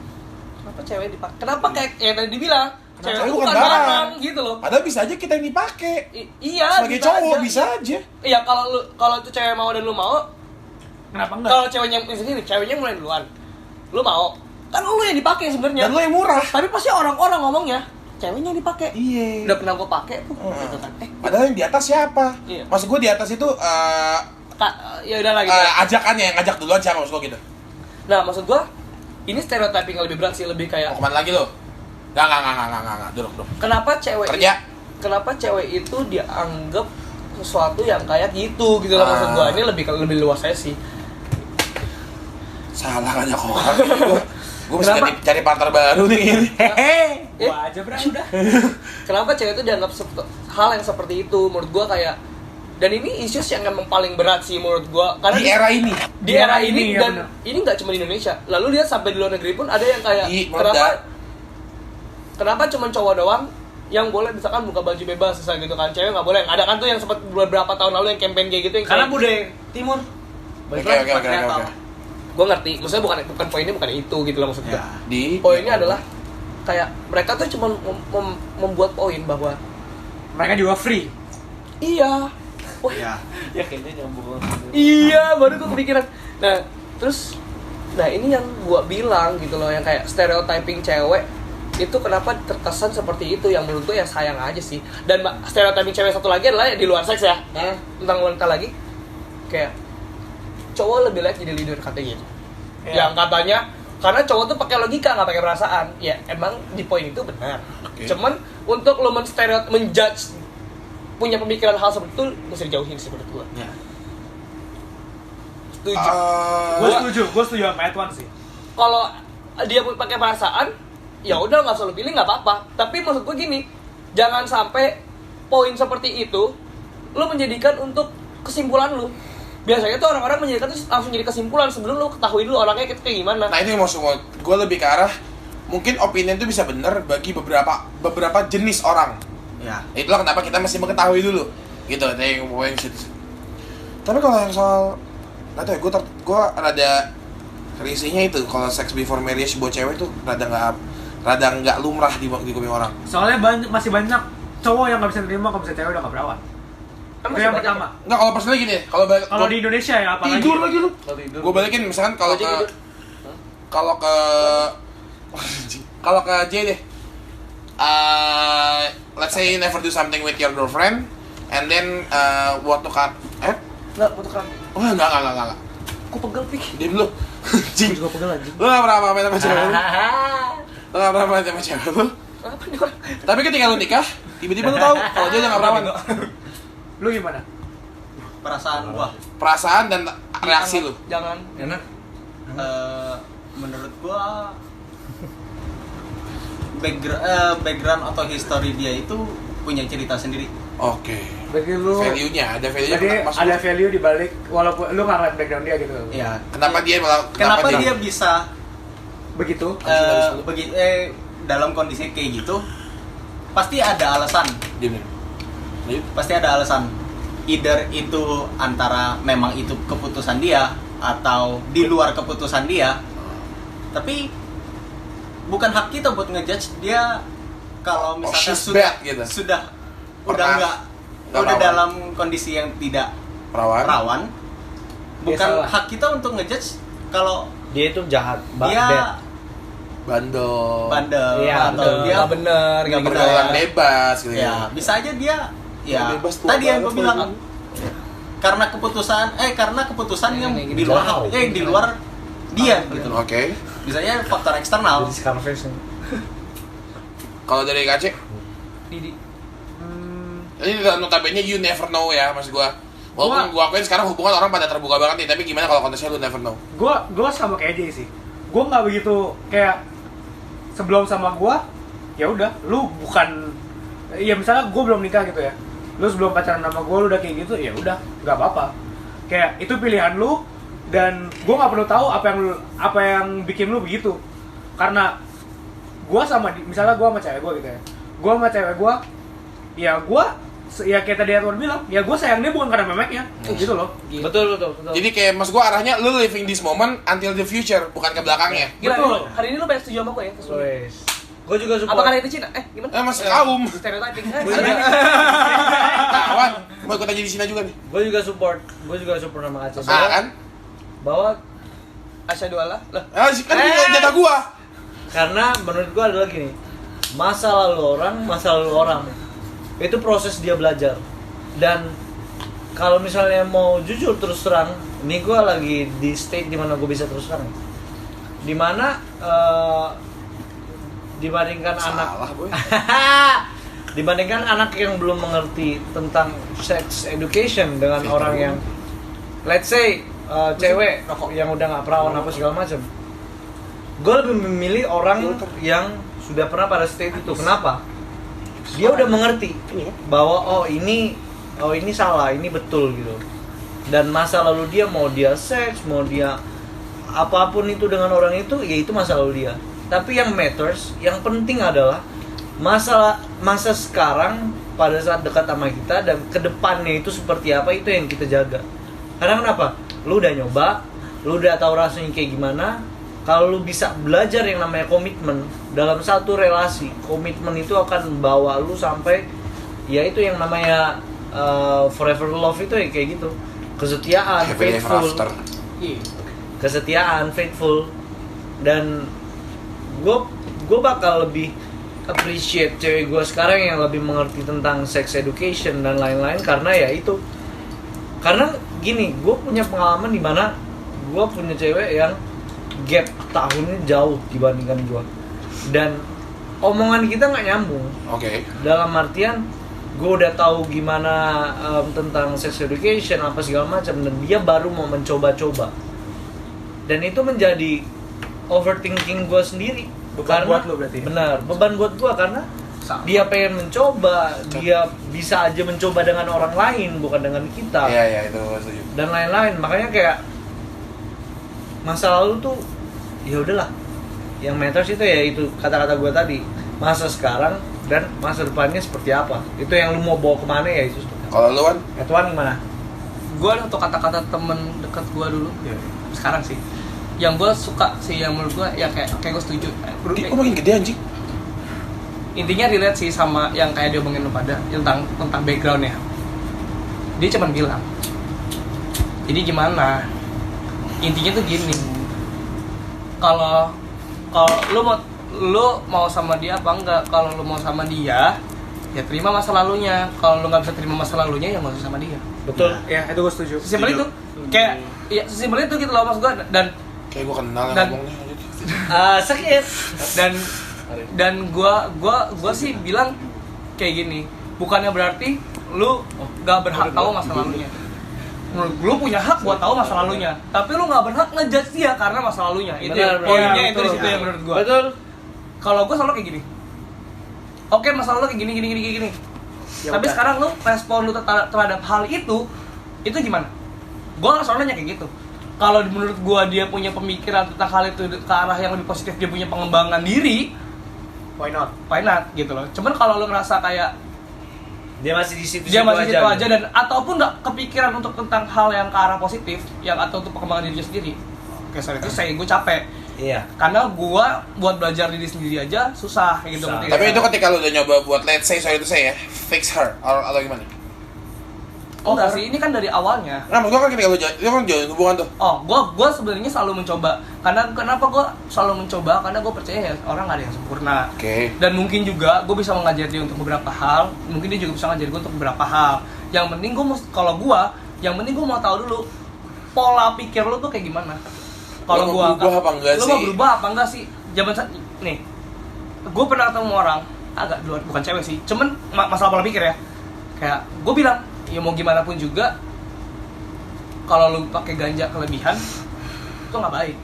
S1: Kenapa cewek dipakai? Kenapa kayak yang tadi dibilang cewek itu bukan barang gitu loh.
S2: Padahal bisa aja kita yang dipakai.
S1: Iya,
S2: Sebagai
S1: bisa
S2: cowok
S1: aja.
S2: bisa aja.
S1: Iya, kalau itu cewek mau dan lu mau,
S4: Kenapa enggak?
S1: kalau ceweknya misalnya nih, ceweknya mulai duluan. Lu mau. Kan lu yang dipakai sebenarnya.
S2: Dan lo yang murah.
S1: Tapi pasti orang-orang ngomongnya ceweknya yang dipakai.
S2: Iya.
S1: Udah pernah gua pakai tuh gitu kan.
S2: Padahal yang di atas siapa?
S1: Iya.
S2: Maksud gue di atas itu
S1: Ya udah lah gitu.
S2: ajakannya yang ngajak duluan siapa maksud gue gitu.
S1: Nah, maksud gua ini stereotyping yang lebih berat sih, lebih kayak
S2: Mau kemana lagi lo? Enggak. Duduk.
S1: kenapa cewek
S2: Kerja.
S1: kenapa cewek itu dianggap sesuatu yang kayak gitu gitu lah maksud gua. Ini lebih luas saya sih.
S2: Salah ngajak orang. Gue mesti
S1: Kenapa?
S2: cari partner baru nih ini.
S4: Gua aja bro udah.
S1: Kenapa cewek itu dianggap hal yang seperti itu? Menurut gua kayak, dan ini issues yang emang paling berat sih menurut gua karena
S2: Di era ini.
S1: di era ini
S4: ya
S1: dan
S4: bener.
S1: ini nggak cuma di Indonesia. Lalu lihat sampai di luar negeri pun ada yang kayak kenapa cuma cowok doang yang boleh misalkan buka baju bebas misalnya gitu kan, cewek nggak boleh. Ada kan tuh yang sempat beberapa tahun lalu yang campaign kayak gitu yang
S5: Karena
S1: kayak,
S5: budaya timur.
S2: Oke.
S1: gue ngerti, maksudnya bukan poinnya bukan itu gitu loh maksud gue.
S2: Di
S1: Poinnya adalah kayak mereka tuh cuma membuat poin bahwa
S4: Mereka juga free.
S1: iya, wah
S5: Ya.
S3: Ya kayaknya nyambung.
S1: iya baru gue kepikiran. Nah terus, nah ini yang gue bilang gitu loh, yang kayak stereotyping cewek itu kenapa terkesan seperti itu, yang menurut gue ya sayang aja sih. Dan stereotyping cewek satu lagi adalah di luar seks ya, tentang wanita lagi, kayak cowok lebih layak jadi leader katanya gitu. Yang katanya karena cowok tuh pakai logika nggak pakai perasaan. Ya emang di poin itu benar. Cuman untuk lo menjudge punya pemikiran hal seperti itu mesti dijauhin sih menurut gue.
S5: Ya.
S1: Setuju.
S4: Gue setuju sama Edwan sih.
S1: Kalau dia pakai perasaan, ya udah nggak usah lo pilih nggak apa-apa. Tapi maksud gue gini, jangan sampai poin seperti itu lo menjadikan untuk kesimpulan lo. Biasanya tuh orang-orang menjadikan itu langsung jadi kesimpulan sebelum lo ketahui dulu orangnya kayak gimana.
S2: Nah itu yang mau semua, gue lebih ke arah mungkin opinion itu bisa benar bagi beberapa jenis orang.
S5: Ya.
S2: Itulah kenapa kita mesti mengetahui dulu, gitu. Yang poin situ. Tapi kalau yang soal, nggak tahu ya, gue rada risihnya itu kalau sex before marriage buat cewek tuh rada nggak lumrah di kuping orang.
S4: Soalnya masih banyak cowok yang nggak bisa terima kalau misalnya cewek udah nggak berawat.
S1: Kan
S4: Itu
S1: masih
S4: yang
S1: banyak
S4: pertama.
S2: Nggak, kalau personally gini,
S4: Kalau di Indonesia ya apalagi.
S2: tidur lagi lu.
S3: Kalau tidur.
S2: Gue balikin misalkan kalau
S1: Aja
S2: ke
S1: tidur.
S2: kalau ke J deh. Let's say you never do something with your girlfriend and then waktu
S1: Nggak, foto kan.
S2: oh enggak.
S1: Aku pegel pik.
S2: Diam lu. Anjing.
S1: Juga pegel anjing.
S2: Lu enggak pernah main sama cewek lu? Lu enggak pernah main sama cewek lu?
S1: Apa nih orang?
S2: Tapi ketika lu nikah, tiba-tiba lu tahu kalau dia udah enggak perawan.
S4: Lu gimana?
S5: Perasaan gua.
S2: Perasaan dan reaksi lu.
S1: Jangan.
S5: Enak. Menurut gua background atau history dia itu punya cerita sendiri.
S2: Oke.
S4: Berarti lu
S2: Value-nya, ada value-nya.
S4: Jadi
S2: Maksud
S4: ada
S2: lu,
S4: value di balik walaupun lu nggak ngeliat background dia gitu.
S5: Ya.
S2: kenapa dia malah
S5: Kenapa dia bisa
S4: Begitu.
S5: dalam kondisi kayak gitu?
S6: pasti ada alasan.
S2: Gini.
S6: Pasti ada alasan. Either itu antara memang itu keputusan dia atau di luar keputusan dia. Tapi bukan hak kita buat ngejudge dia kalau misalkan
S2: she's bad, gitu.
S6: sudah udah
S2: Pernah
S6: nggak
S2: nggak
S6: udah
S2: rawan.
S6: dalam kondisi yang tidak
S2: Perawan.
S6: bukan
S3: salah.
S6: hak kita untuk ngejudge kalau
S5: Dia itu jahat,
S6: dia
S5: bad.
S2: Bandel.
S6: bandel
S5: Iya,
S6: atau dia
S3: nggak bener, nggak bener.
S2: Pergaulan bebas gitu
S6: ya bisa aja dia ya
S2: Bebas tua
S6: tadi yang gue
S2: banget
S6: bilang
S2: lagi.
S6: karena keputusan yang
S3: Yang
S6: di luar
S5: jauh.
S6: di luar dia gitu loh.
S2: Oke.
S6: Misalnya faktor eksternal.
S5: Jadi Scarface nih.
S2: Kalau dari KC,
S3: Didi.
S2: ini notabene you never know ya mas gua. Walaupun gua akuin sekarang hubungan orang pada terbuka banget nih, tapi gimana kalau konteksnya lu never know?
S4: Gue sama kayak Jay sih. Gue nggak begitu kayak sebelum sama gue, ya udah, lu bukan, ya misalnya gue belum nikah gitu ya, lu sebelum pacaran sama gue lu udah kayak gitu, ya udah, nggak apa-apa. Kayak itu pilihan lu dan gue nggak perlu tahu apa yang bikin lu begitu. Karena gue misalnya gue sama cewek gue gitu ya, gue sama cewek gue, ya kayak tadi Edward bilang, ya gue sayang dia bukan karena memeknya, gitu loh.
S5: Betul.
S2: Jadi kayak mas gua arahnya lu living this moment until the future, bukan ke belakangnya.
S1: Gila,
S4: Betul.
S1: hari ini lu banyak setuju sama gue ya?
S5: Wes. Gue juga support.
S1: Apa karena itu Cina? Gimana?
S2: Mas kaum.
S1: Stereotyping.
S2: Kawan, mau ikut aja di sini juga nih.
S5: Gue juga support sama Aceh.
S2: Ah kan?
S5: Bahwa
S1: Asyhadu Allah. Lah,
S2: Ah, kan ini jatah gua.
S5: karena menurut gue adalah gini, masa lalu orang itu proses dia belajar. Dan kalau misalnya mau jujur terus terang, ini gue lagi di state dimana gue bisa terus terang, dimana dibandingkan
S2: Salah, boy.
S5: dibandingkan anak yang belum mengerti tentang sex education dengan orang yang let's say cewek yang udah nggak perawan apa segala macam, gue lebih memilih orang yang sudah pernah pada state itu. Kenapa? Dia udah mengerti bahwa ini salah, ini betul gitu. Dan masa lalu dia, mau dia seks, mau dia apapun itu dengan orang itu, ya itu masa lalu dia. Tapi yang matters, yang penting adalah masa sekarang pada saat dekat sama kita, dan kedepannya itu seperti apa, itu yang kita jaga. Karena kenapa? Lu udah nyoba, lu udah tahu rasanya kayak gimana. Kalau lu bisa belajar yang namanya komitmen dalam satu relasi, komitmen itu akan membawa lu sampai, ya itu yang namanya forever love itu ya kayak gitu. Kesetiaan,
S2: Happily ever
S5: faithful.
S2: after.
S5: Kesetiaan, faithful. Dan gue bakal lebih appreciate cewek gue sekarang yang lebih mengerti tentang sex education dan lain-lain, karena ya itu. Karena gini, gue punya pengalaman di mana gue punya cewek yang gap tahunnya jauh dibandingkan gue, dan omongan kita nggak nyambung.
S2: Oke.
S5: Dalam artian gue udah tahu gimana tentang sex education apa segala macam, dan dia baru mau mencoba-coba, dan itu menjadi overthinking gue sendiri.
S4: Beban buat lu berarti ya?
S5: Benar, beban buat gue karena dia pengen mencoba, dia bisa aja mencoba dengan orang lain bukan dengan kita.
S2: Iya itu setuju.
S5: Dan lain-lain. Makanya kayak masa lalu tuh ya udahlah, yang matters itu ya itu kata-kata gue tadi, masa sekarang dan masa depannya seperti apa, itu yang lu mau bawa kemana ya itu.
S2: Kalau lu kan?
S5: Tuan gimana?
S1: gue ada satu kata-kata temen deket gue dulu. Sekarang sih. Yang gue suka sih, yang menurut gue ya kayak gue setuju.
S2: Kok makin gede anjing?
S1: Intinya relate sih sama yang kayak dia omongin lu pada tentang backgroundnya. Dia cuma bilang, jadi gimana? Intinya tuh gini, kalau lu mau sama dia apa enggak? Kalau lu mau sama dia, ya terima masa lalunya. Kalau lu nggak bisa terima masa lalunya, ya nggak usah sama dia.
S5: Betul.
S4: Ya, itu gue setuju.
S1: Sesimpel itu. Kayak ya sesimpel itu gitu loh mas gue. Dan
S2: Kayak gua kenal yang
S1: Dan-
S2: ngomongnya.
S5: Sakit.
S1: dan gua sih bilang kayak gini, bukannya berarti lu nggak berhak tahu masa lalunya. Lu punya hak buat tahu masa lalunya, tapi lu nggak berhak ngejudge dia karena masa lalunya. Itu
S5: Benar,
S1: ya, poinnya
S4: benar.
S1: itu di situ yang menurut gua.
S5: Betul.
S1: Kalau gua selalu kayak gini, oke masa lalu kayak gini.
S4: Ya
S1: Tapi
S4: udah.
S1: sekarang lu respon lu terhadap hal itu gimana? Gua selalu nanya kayak gitu. Kalau menurut gua dia punya pemikiran tentang hal itu ke arah yang lebih positif, dia punya pengembangan diri,
S4: why not?
S1: why not gitu loh. Cuman kalau lu ngerasa kayak
S5: Dia masih di situ
S1: dia masih situ aja
S5: gitu.
S1: dan ataupun nggak kepikiran untuk tentang hal yang ke arah positif yang atau untuk perkembangan diri dia sendiri, oke sorry itu saya gue capek
S5: Iya.
S1: karena gue buat belajar diri sendiri aja susah gitu.
S5: Susah.
S1: Ngerti
S2: Tapi
S1: nggak?
S2: itu ketika lu udah nyoba buat let's say sorry itu saya fix her atau gimana?
S1: Oh enggak sih, ini kan dari awalnya.
S2: Nah, maksud gua kan ketika lu kan jalin hubungan tuh.
S1: Oh, gue sebenarnya selalu mencoba. Kenapa gue selalu mencoba? Karena gue percaya ya orang nggak ada yang sempurna.
S2: Oke.
S1: Dan mungkin juga gue bisa mengajari dia untuk beberapa hal. Mungkin dia juga bisa ngajari gue untuk beberapa hal. Yang penting yang penting gue mau tahu dulu pola pikir lu tuh kayak gimana. Kalau
S2: Lu
S1: gue
S2: mau berubah apa enggak
S1: lu
S2: sih?
S1: mau berubah apa enggak sih? Nih, gue pernah ketemu orang agak luar, bukan cewek sih. Cuman masalah pola pikir ya. Kayak gue bilang, ya mau gimana pun juga kalau lu pakai ganja kelebihan itu nggak baik.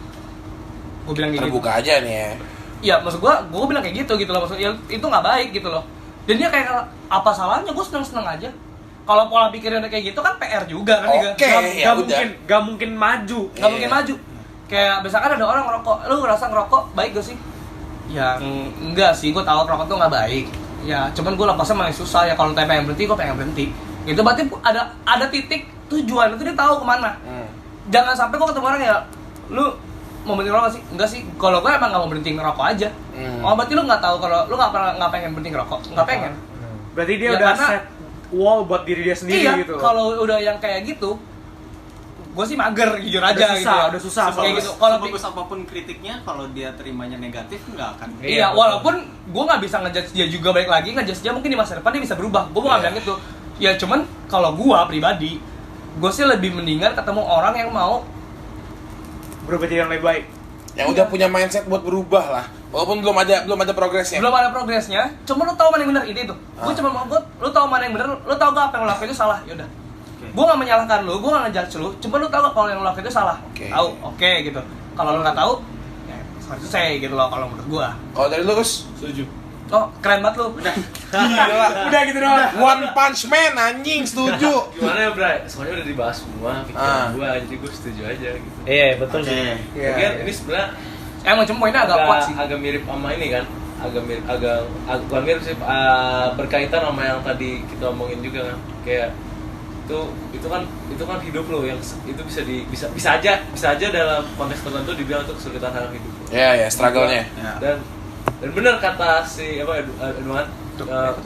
S1: Gue bilang kayak
S2: Terbuka aja nih ya.
S1: iya maksud gue bilang kayak gitu loh, maksud ya, itu nggak baik gitu loh. Dan dia kayak apa salahnya, gue seneng aja. Kalau pola pikirnya kayak gitu kan PR juga kan.
S2: Oke, ya udah.
S4: Gak mungkin maju.
S1: Nggak mungkin maju. Kayak misalkan ada orang ngerokok, lu ngerasa ngerokok baik gak sih? Ya enggak sih, gue tahu ngerokok tuh nggak baik. Ya cuman gue lepasnya malah susah ya, kalau pengen berhenti gue pengen berhenti. Itu berarti ada titik tujuan itu dia tahu kemana. Jangan sampai gue ketemu orang ya, lu mau berhenti ngerokok sih? Enggak sih, kalau gue emang nggak mau berhenti ngerokok aja. Oh berarti lu nggak tahu kalau lu nggak pengen berhenti ngerokok, nggak pengen.
S4: Berarti dia
S1: Ya,
S4: udah
S1: karena-
S4: set wall buat diri dia sendiri
S1: Iya,
S4: gitu loh.
S1: kalau udah yang kayak gitu, gue sih mager jujur aja
S4: Udah
S1: gitu.
S4: susah,
S1: Ya.
S4: udah susah.
S1: Kayak
S6: Sebagus,
S1: gitu. Kalau
S6: sebagus apapun kritiknya, kalau dia terimanya negatif nggak akan.
S1: iya,
S5: Iya,
S1: walaupun gue nggak bisa ngejudge dia juga balik lagi, ngejudge dia mungkin di masa depan dia bisa berubah. Gue mau
S2: Iya.
S1: bilang gitu. Ya cuman kalau gue pribadi, gue sih lebih mendingan ketemu orang yang mau
S4: Berubah jadi yang lebih baik.
S2: Yang udah punya mindset buat berubah lah. Walaupun belum ada progresnya.
S1: belum ada progresnya. Cuma lu tahu mana yang benar itu. Gue cuma mau lu tahu mana yang benar, lu tahu gak apa yang lu lakuin itu salah. Yaudah. Gue gak menyalahkan lu, gue gak ngejudge lu. Cuma lu tahu gak kalau yang lu lakuin itu salah.
S2: Oke.
S1: Tahu, oke gitu. Kalau lu nggak tahu, ya selesai gitu loh kalau menurut gue.
S2: Kalau dari lu Gus,
S3: Setuju.
S1: Oh, keren banget lu.
S2: gila.
S4: Udah gitu doang.
S2: One Punch Man anjing setuju.
S3: Gimana ya, Bray? Soalnya udah dibahas semua pikiran gua, jadi gua setuju aja gitu.
S5: Iya, betul
S6: Oke.
S5: sih.
S4: Iya.
S3: Mungkin ini sebenarnya
S1: Emang cuma poinnya agak kuat sih.
S3: agak mirip sama ini kan. Bukan mirip sih, berkaitan sama yang tadi kita omongin juga kan. Kayak itu kan hidup lo yang itu bisa aja dalam konteks tertentu dibilang itu kesulitan dalam hidup lo.
S2: Iya, ya, struggle-nya.
S6: Ya.
S3: Dan benar kata si Edwan,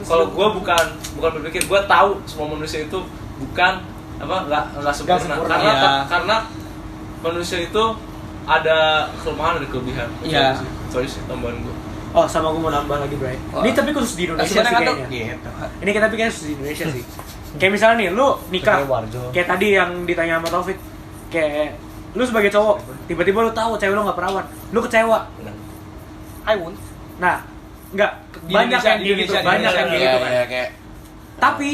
S3: kalau gue bukan berpikir, gue tahu semua manusia itu bukan nggak sempurna,
S4: sempurna,
S3: karena manusia itu ada kelemahan dan kelebihan.
S1: Iya.
S3: Sorry sih tambahan gue.
S4: Oh, sama gue mau nambah lagi, Bray.
S1: Oh.
S4: Ini tapi khusus di Indonesia sih
S1: Asiannya
S4: kayaknya.
S1: gitu.
S4: Ini kita pikirnya khusus di Indonesia sih. Kayak misalnya nih, lu nikah.
S5: Kayak Warjo.
S4: Kayak tadi yang ditanya sama Taufik. Kayak lu sebagai cowok, tiba-tiba lu tahu cewek lu nggak perawan. Lu kecewa.
S1: I won't.
S4: Nah, enggak
S1: Di
S4: banyak
S1: Indonesia,
S4: yang kayak gitu,
S1: di
S4: banyak
S1: Indonesia.
S4: yang kayak
S2: Iya,
S4: gitu kan.
S2: iya, kayak
S4: Tapi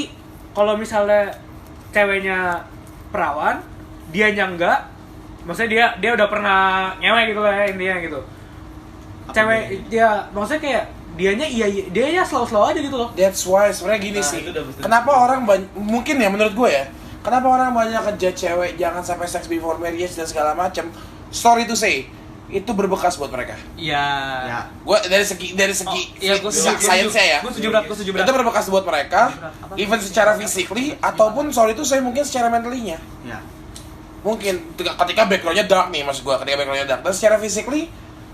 S4: kalau misalnya ceweknya perawan, dianya enggak, maksudnya dia udah pernah nyewe gitu lah ya, intinya gitu. Cewek dia maksudnya kayak dianya dia slow aja gitu loh.
S2: that's why sebenarnya gini
S3: Nah,
S2: sih.
S3: itu udah betul.
S2: Kenapa orang mungkin ya menurut gue ya, kenapa orang banyak ngejudge cewek jangan sampai sex before marriage dan segala macam. Sorry to say, itu berbekas buat mereka.
S1: Iya.
S6: Ya.
S2: Gue dari segi
S1: Iya, gue setuju.
S2: sainsnya ya.
S1: Gue setuju berat.
S2: Itu berbekas buat mereka, even secara physically ataupun sorry itu saya mungkin secara mentally-nya.
S6: Ya.
S2: Mungkin ketika background-nya dark nih, maksud gue, ketika background-nya dark dan secara physically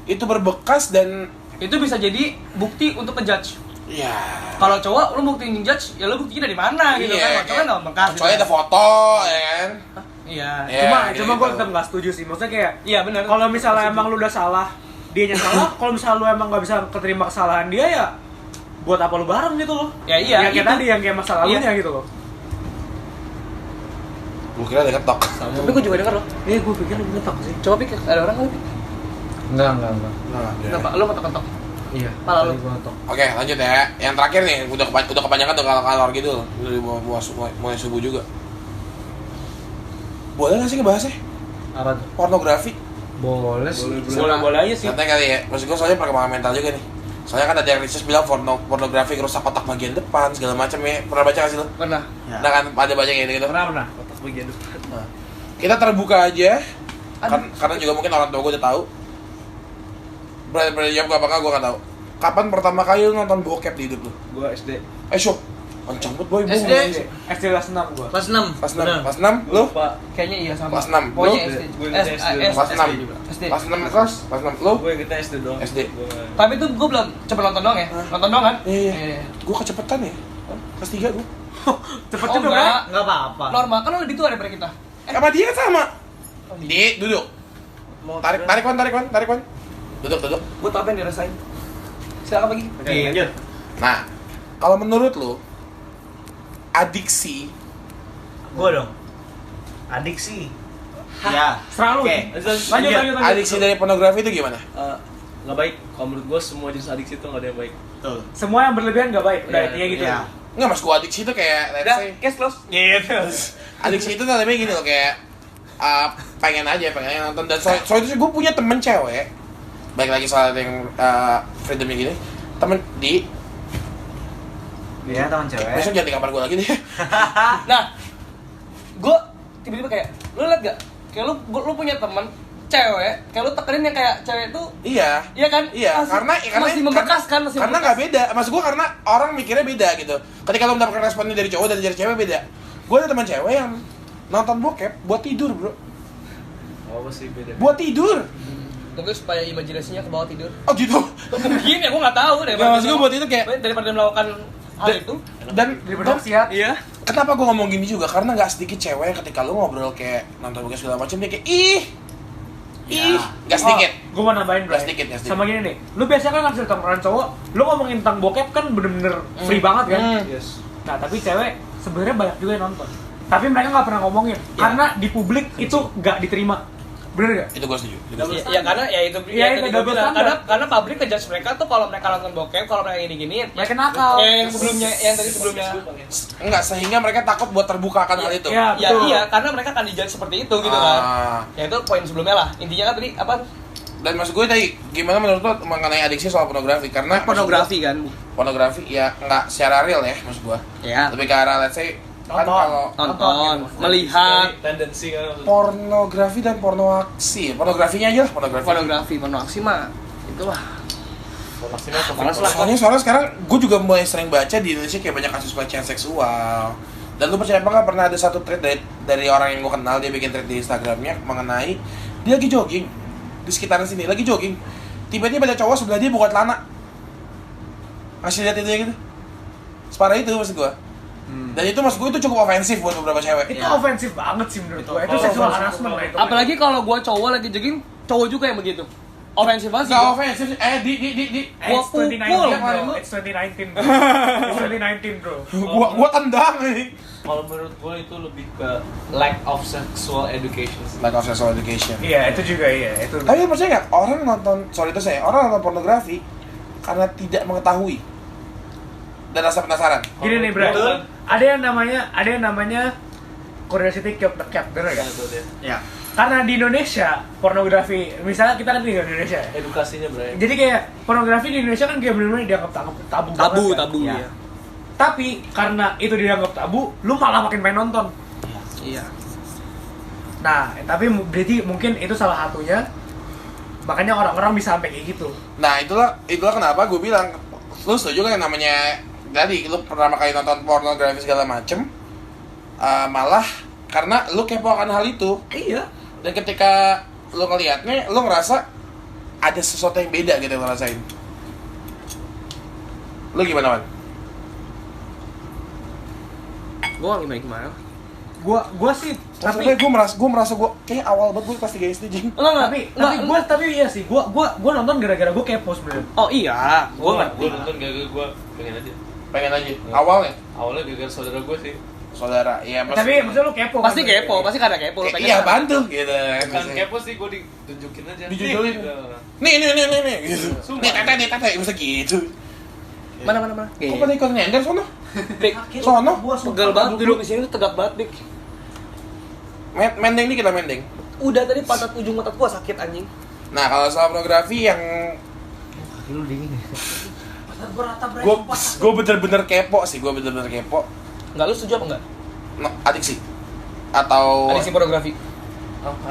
S2: itu berbekas dan
S1: Itu bisa jadi bukti untuk ngejudge.
S2: ya
S1: Kalau cowok lu bukti ngejudge, ya lu buktinya dari mana gitu kan. Kalau cowok nggak bekas.
S2: Soalnya ada foto, ya kan?
S1: Iya.
S2: Iya,
S4: Cuma
S2: gitu.
S4: gue tetap nggak setuju sih. Maksudnya kayak
S1: Iya benar.
S4: kalau misalnya emang lu udah salah, dianya salah. Kalau misalnya lu emang nggak bisa keterima kesalahan dia ya, buat apa lu bareng gitu loh?
S1: Ya iya,
S4: Yang kayak
S1: itu.
S4: tadi yang kayak masa lalunya gitu loh.
S2: Gue kira ada ketok.
S1: Tapi gue juga denger loh.
S4: Gue pikir lu ngetok sih.
S1: Coba pikir, ada orang nggak?
S5: Enggak.
S1: Kenapa? Lu ketok-ketok.
S5: Iya.
S1: Pala lu.
S5: tadi gua ngetok.
S2: Oke, lanjut ya. Yang terakhir nih, udah kepanjangan tuh kalor gitu. Udah mulai subuh juga. Boleh nggak sih ngebahasnya?
S5: Apa tuh?
S2: Pornografi?
S5: Boleh sih.
S4: Boleh aja sih.
S2: Santai kali ya. Maksud gue soalnya perkembangan mental juga nih. Soalnya kan ada yang research bilang pornografi rusak otak bagian depan segala macam ya. Pernah baca nggak sih lo?
S1: Pernah.
S6: Ya.
S2: Nah kan ada baca kayak gitu.
S5: Pernah.
S3: Otak bagian depan.
S2: Nah, kita terbuka aja. Karena juga mungkin orang tua gue udah tahu. Berani jawab gue apa enggak gue nggak tahu. kapan pertama kali lu nonton bokep di hidup lu?
S4: Gua SD.
S2: Syok. Kencang banget boy,
S5: SD.
S4: SD kelas 6 gua.
S5: Kelas 6.
S2: Pas 6, pas 6 lu?
S3: Pak,
S1: Kayaknya iya sama.
S2: Kelas 6.
S1: Pokoknya
S2: Lu?
S1: SD.
S3: Gue inget SD.
S2: Kelas 6.
S1: SD.
S2: Pas 6 kelas, pas 6 lu?
S3: gue ingetnya SD doang.
S2: SD.
S1: Tapi itu gue belum coba nonton doang ya. Nonton doang kan?
S2: Iya. Gua kecepetan ya. Kelas 3 gua.
S4: Cepet
S1: Oh
S4: juga, Bro.
S1: enggak.
S5: Enggak apa-apa.
S1: Normal kan lo lebih tua daripada kita.
S2: Sama dia kan sama. Di, duduk. Tarik wan. Duduk.
S1: Gue tau apa yang dirasain. Silakan pagi.
S3: Oke, lanjut.
S2: Nah, kalau menurut lu adiksi
S5: Gua dong. Adiksi.
S6: Ya.
S4: Serah lu.
S6: Oke.
S4: Lanjut.
S2: adiksi dari pornografi itu gimana?
S3: Nggak baik. Kalau menurut gue semua jenis adiksi itu nggak ada yang baik.
S6: Tuh.
S4: Semua yang berlebihan gak baik. Udah
S3: Iya,
S4: intinya gitu.
S6: Iya.
S2: Enggak, mas gua adiksi itu kayak let's
S1: Udah,
S2: say
S1: case close.
S4: Gitu.
S2: adiksi itu namanya gini loh kayak pengen nonton dan soal itu sih gue punya temen cewek baik lagi soal yang freedomnya gini temen di
S5: Iya, teman cewek.
S2: besok jangan di kamar gue lagi deh.
S1: Nah, gue tiba-tiba kayak, lu liat gak? Kayak lu punya temen cewek, kayak lu tekenin yang kayak cewek itu,
S2: Iya
S1: kan?
S2: iya
S1: Masih membekas kan, masih
S2: karena
S1: membekas.
S2: nggak beda maksud gue karena orang mikirnya beda gitu ketika lo mendapatkan responnya dari cowok dan dari cewek beda. Gue ada teman cewek yang nonton bokep buat tidur bro,
S3: Apa sih beda?
S2: buat tidur.
S1: Mungkin supaya imajinasinya ke bawah tidur.
S2: Oh gitu.
S1: Mungkin ya, gue nggak tahu deh.
S2: Nggak, maksud gue buat itu kayak
S1: daripada melakukan hal itu.
S2: dan
S4: Bermaksiat.
S1: Iya.
S2: kenapa gue ngomong gini juga karena nggak sedikit cewek ketika lu ngobrol kayak nonton bokep segala macam dia kayak ih nggak sedikit.
S4: Gue mau nambahin, Bro.
S2: Nggak sedikit.
S4: Sama gini nih, lu biasanya kan ngasih tongkrongan cowok, lu ngomongin tentang bokep kan bener-bener free banget kan?
S3: Yes.
S4: Nah, tapi cewek sebenarnya banyak juga yang nonton. Tapi mereka nggak pernah ngomongin, karena di publik itu nggak diterima. Bener nggak?
S2: Itu gue setuju.
S1: Ya karena ya itu
S4: Iya,
S1: yang
S4: itu
S1: tadi gua
S4: double
S1: bilang.
S4: standard.
S1: Karena publik ngejudge mereka tuh kalau mereka nonton bokep, kalau mereka gini-gini,
S4: Mereka nakal.
S1: yang sebelumnya, yang tadi sebelumnya.
S2: Enggak, sehingga mereka takut buat terbuka akan hal itu.
S4: Iya,
S1: Ya
S4: betul.
S1: iya, karena mereka akan dijudge seperti itu gitu kan. Ya itu poin sebelumnya lah. Intinya kan tadi apa?
S2: Dan maksud gue tadi, gimana menurut lo mengenai adiksi soal pornografi? Karena
S1: Pornografi kan.
S2: pornografi ya nggak secara real ya maksud gue.
S1: Ya.
S2: Lebih ke arah let's say kan
S4: Nonton.
S2: kalau
S1: Nonton, melihat
S3: Tendensi kan maksudnya.
S2: pornografi dan pornoaksi, pornografinya aja lah
S1: pornografi, pornoaksi mah itulah.
S3: Maksimal
S1: Malas lah.
S2: Soalnya sekarang gue juga mulai sering baca di Indonesia kayak banyak kasus pelecehan seksual. Dan lu percaya apa nggak pernah ada satu thread dari orang yang gue kenal, dia bikin thread di Instagramnya mengenai dia lagi jogging di sekitaran sini, lagi jogging, tiba-tiba ada cowok sebelah dia buka celana, ngasih lihat itu gitu, separah itu maksud gue. Dan itu maksud gue itu cukup ofensif buat beberapa cewek.
S4: Itu ofensif banget sih menurut gue. Itu
S3: Oh,
S4: seksual
S3: ofensif.
S4: harassment lah itu.
S1: Apalagi kalau gua cowok lagi jogging, cowok juga yang begitu. Ofensif banget sih.
S2: Nggak
S1: gua.
S2: ofensif, di
S1: Gua
S4: It's 2019
S1: pukul.
S4: bro. It's 2019 bro. It's 2019 bro.
S2: gua tendang nih.
S3: Kalau menurut gue itu lebih ke lack of sexual education.
S2: Lack of sexual education.
S4: Iya, itu juga iya. Itu.
S2: Tapi lu percaya nggak orang nonton, orang nonton pornografi karena tidak mengetahui dan rasa penasaran.
S4: Gini nih, Bro.
S3: Betul.
S4: Ada yang namanya curiosity killed the cat, bener
S3: Ya,
S4: gak?
S3: itu dia.
S6: Ya.
S4: Karena di Indonesia pornografi, misalnya kita kan tinggal di Indonesia ya.
S3: Edukasinya bro.
S4: Jadi kayak pornografi di Indonesia kan kayak bener-bener dianggap tabu banget kan?
S1: Tabu
S6: Ya.
S1: ya.
S4: Tapi karena itu dianggap tabu, lu malah makin pengen nonton.
S1: Iya.
S4: Nah, tapi berarti mungkin itu salah satunya. Makanya orang-orang bisa sampai kayak gitu.
S2: Nah itulah kenapa gue bilang, lu setuju kan yang namanya tadi lu pertama kali nonton pornografi segala macem, malah karena lu kepo akan hal itu.
S1: Iya.
S2: Dan ketika lu ngeliatnya, lu ngerasa ada sesuatu yang beda gitu yang lu rasain. Lu gimana, Man?
S1: Gua gimana?
S4: Gua sih
S2: Tapi gue merasa gue kayak awal banget gue kelas 3 SD jing.
S4: tapi iya sih, gua nonton gara-gara gua kepo sebenarnya.
S1: Oh iya, gua ngerti.
S3: Gue nonton gara-gara gue pengen aja.
S2: Pengen aja. Awalnya
S3: Awalnya gara-gara saudara gue sih.
S2: saudara, iya
S4: Tapi maksudnya lu kepo.
S1: Pasti
S4: kan?
S1: kepo, pasti karena kepo. Lu pengen
S2: iya
S1: tahu.
S2: bantu gitu.
S3: Bukan kepo sih, gue ditunjukin aja.
S2: Ditunjukin.
S3: Gitu.
S2: Nih gitu.
S3: Sumpah.
S2: Nih tete bisa gitu.
S1: Mana.
S2: Kok pada ikut nyender sono?
S1: Bik,
S2: Sono?
S1: pegal banget dulu di sini tuh tegak banget, Bik.
S2: Mending nih kita mending.
S1: Udah tadi pantat ujung mata gua sakit anjing.
S2: Nah kalau soal pornografi yang
S5: Lu dingin ya.
S2: gue bener-bener kepo sih,
S1: Enggak, lu setuju apa enggak?
S2: adiksi atau
S1: Adiksi pornografi.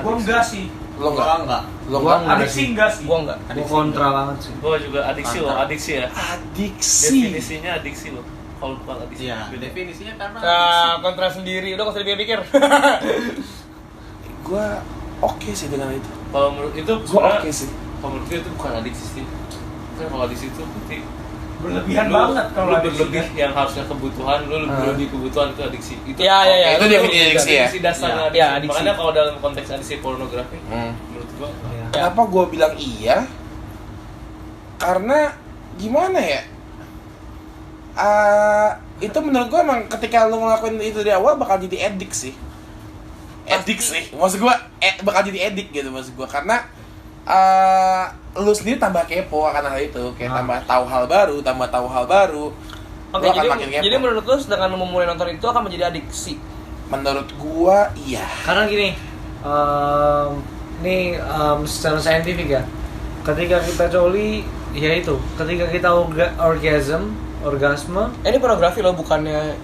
S4: Gua enggak sih.
S2: Lo enggak? Lo
S5: Gua
S2: enggak?
S5: enggak.
S4: Adiksi enggak sih?
S1: Gua enggak.
S5: Gua kontra banget sih.
S3: Gue juga adiksi loh,
S6: Mantap.
S3: adiksi ya.
S2: Adiksi.
S3: Definisinya adiksi loh. Kalau bukan adiksi.
S6: Iya,
S3: beda.
S6: definisinya karena
S1: Nah, kontra sendiri. Udah nggak usah dipikir.
S2: Gua oke sih dengan itu.
S3: Kalau menurut itu
S2: Gua
S3: sebenarnya-
S2: oke sih.
S3: Kalau menurut gue itu bukan adiksi sih. Kan kalau adiksi itu berarti
S4: Berlebihan
S3: lu-
S4: banget kalau
S3: lu
S4: adiksi.
S3: berlebih yang harusnya kebutuhan, lu berlebih kebutuhan itu adiksi. Itu
S1: Iya, iya, iya.
S2: Itu definisi adiksi ya.
S3: definisi dasar
S6: Iya.
S3: adiksi.
S1: Iya, adiksi.
S3: Makanya kalau dalam konteks adiksi pornografi,
S2: Hmm.
S3: menurut gua
S2: Kenapa gue bilang iya? Karena gimana ya? Itu menurut gue emang ketika lo ngelakuin itu dari awal bakal jadi edik sih. Edik sih. Maksud gue bakal jadi edik gitu maksud gue karena lu sendiri tambah kepo akan hal itu, kayak tambah tahu hal baru.
S1: Oke,
S2: Lu akan makin kepo.
S1: jadi menurut lu dengan lu memulai nonton itu akan menjadi adiksi.
S2: Menurut gua iya.
S5: Karena gini, ini secara saintifik ya. Ketika kita coli, ya itu. Ketika kita orgasme,
S1: Ini pornografi loh, bukannya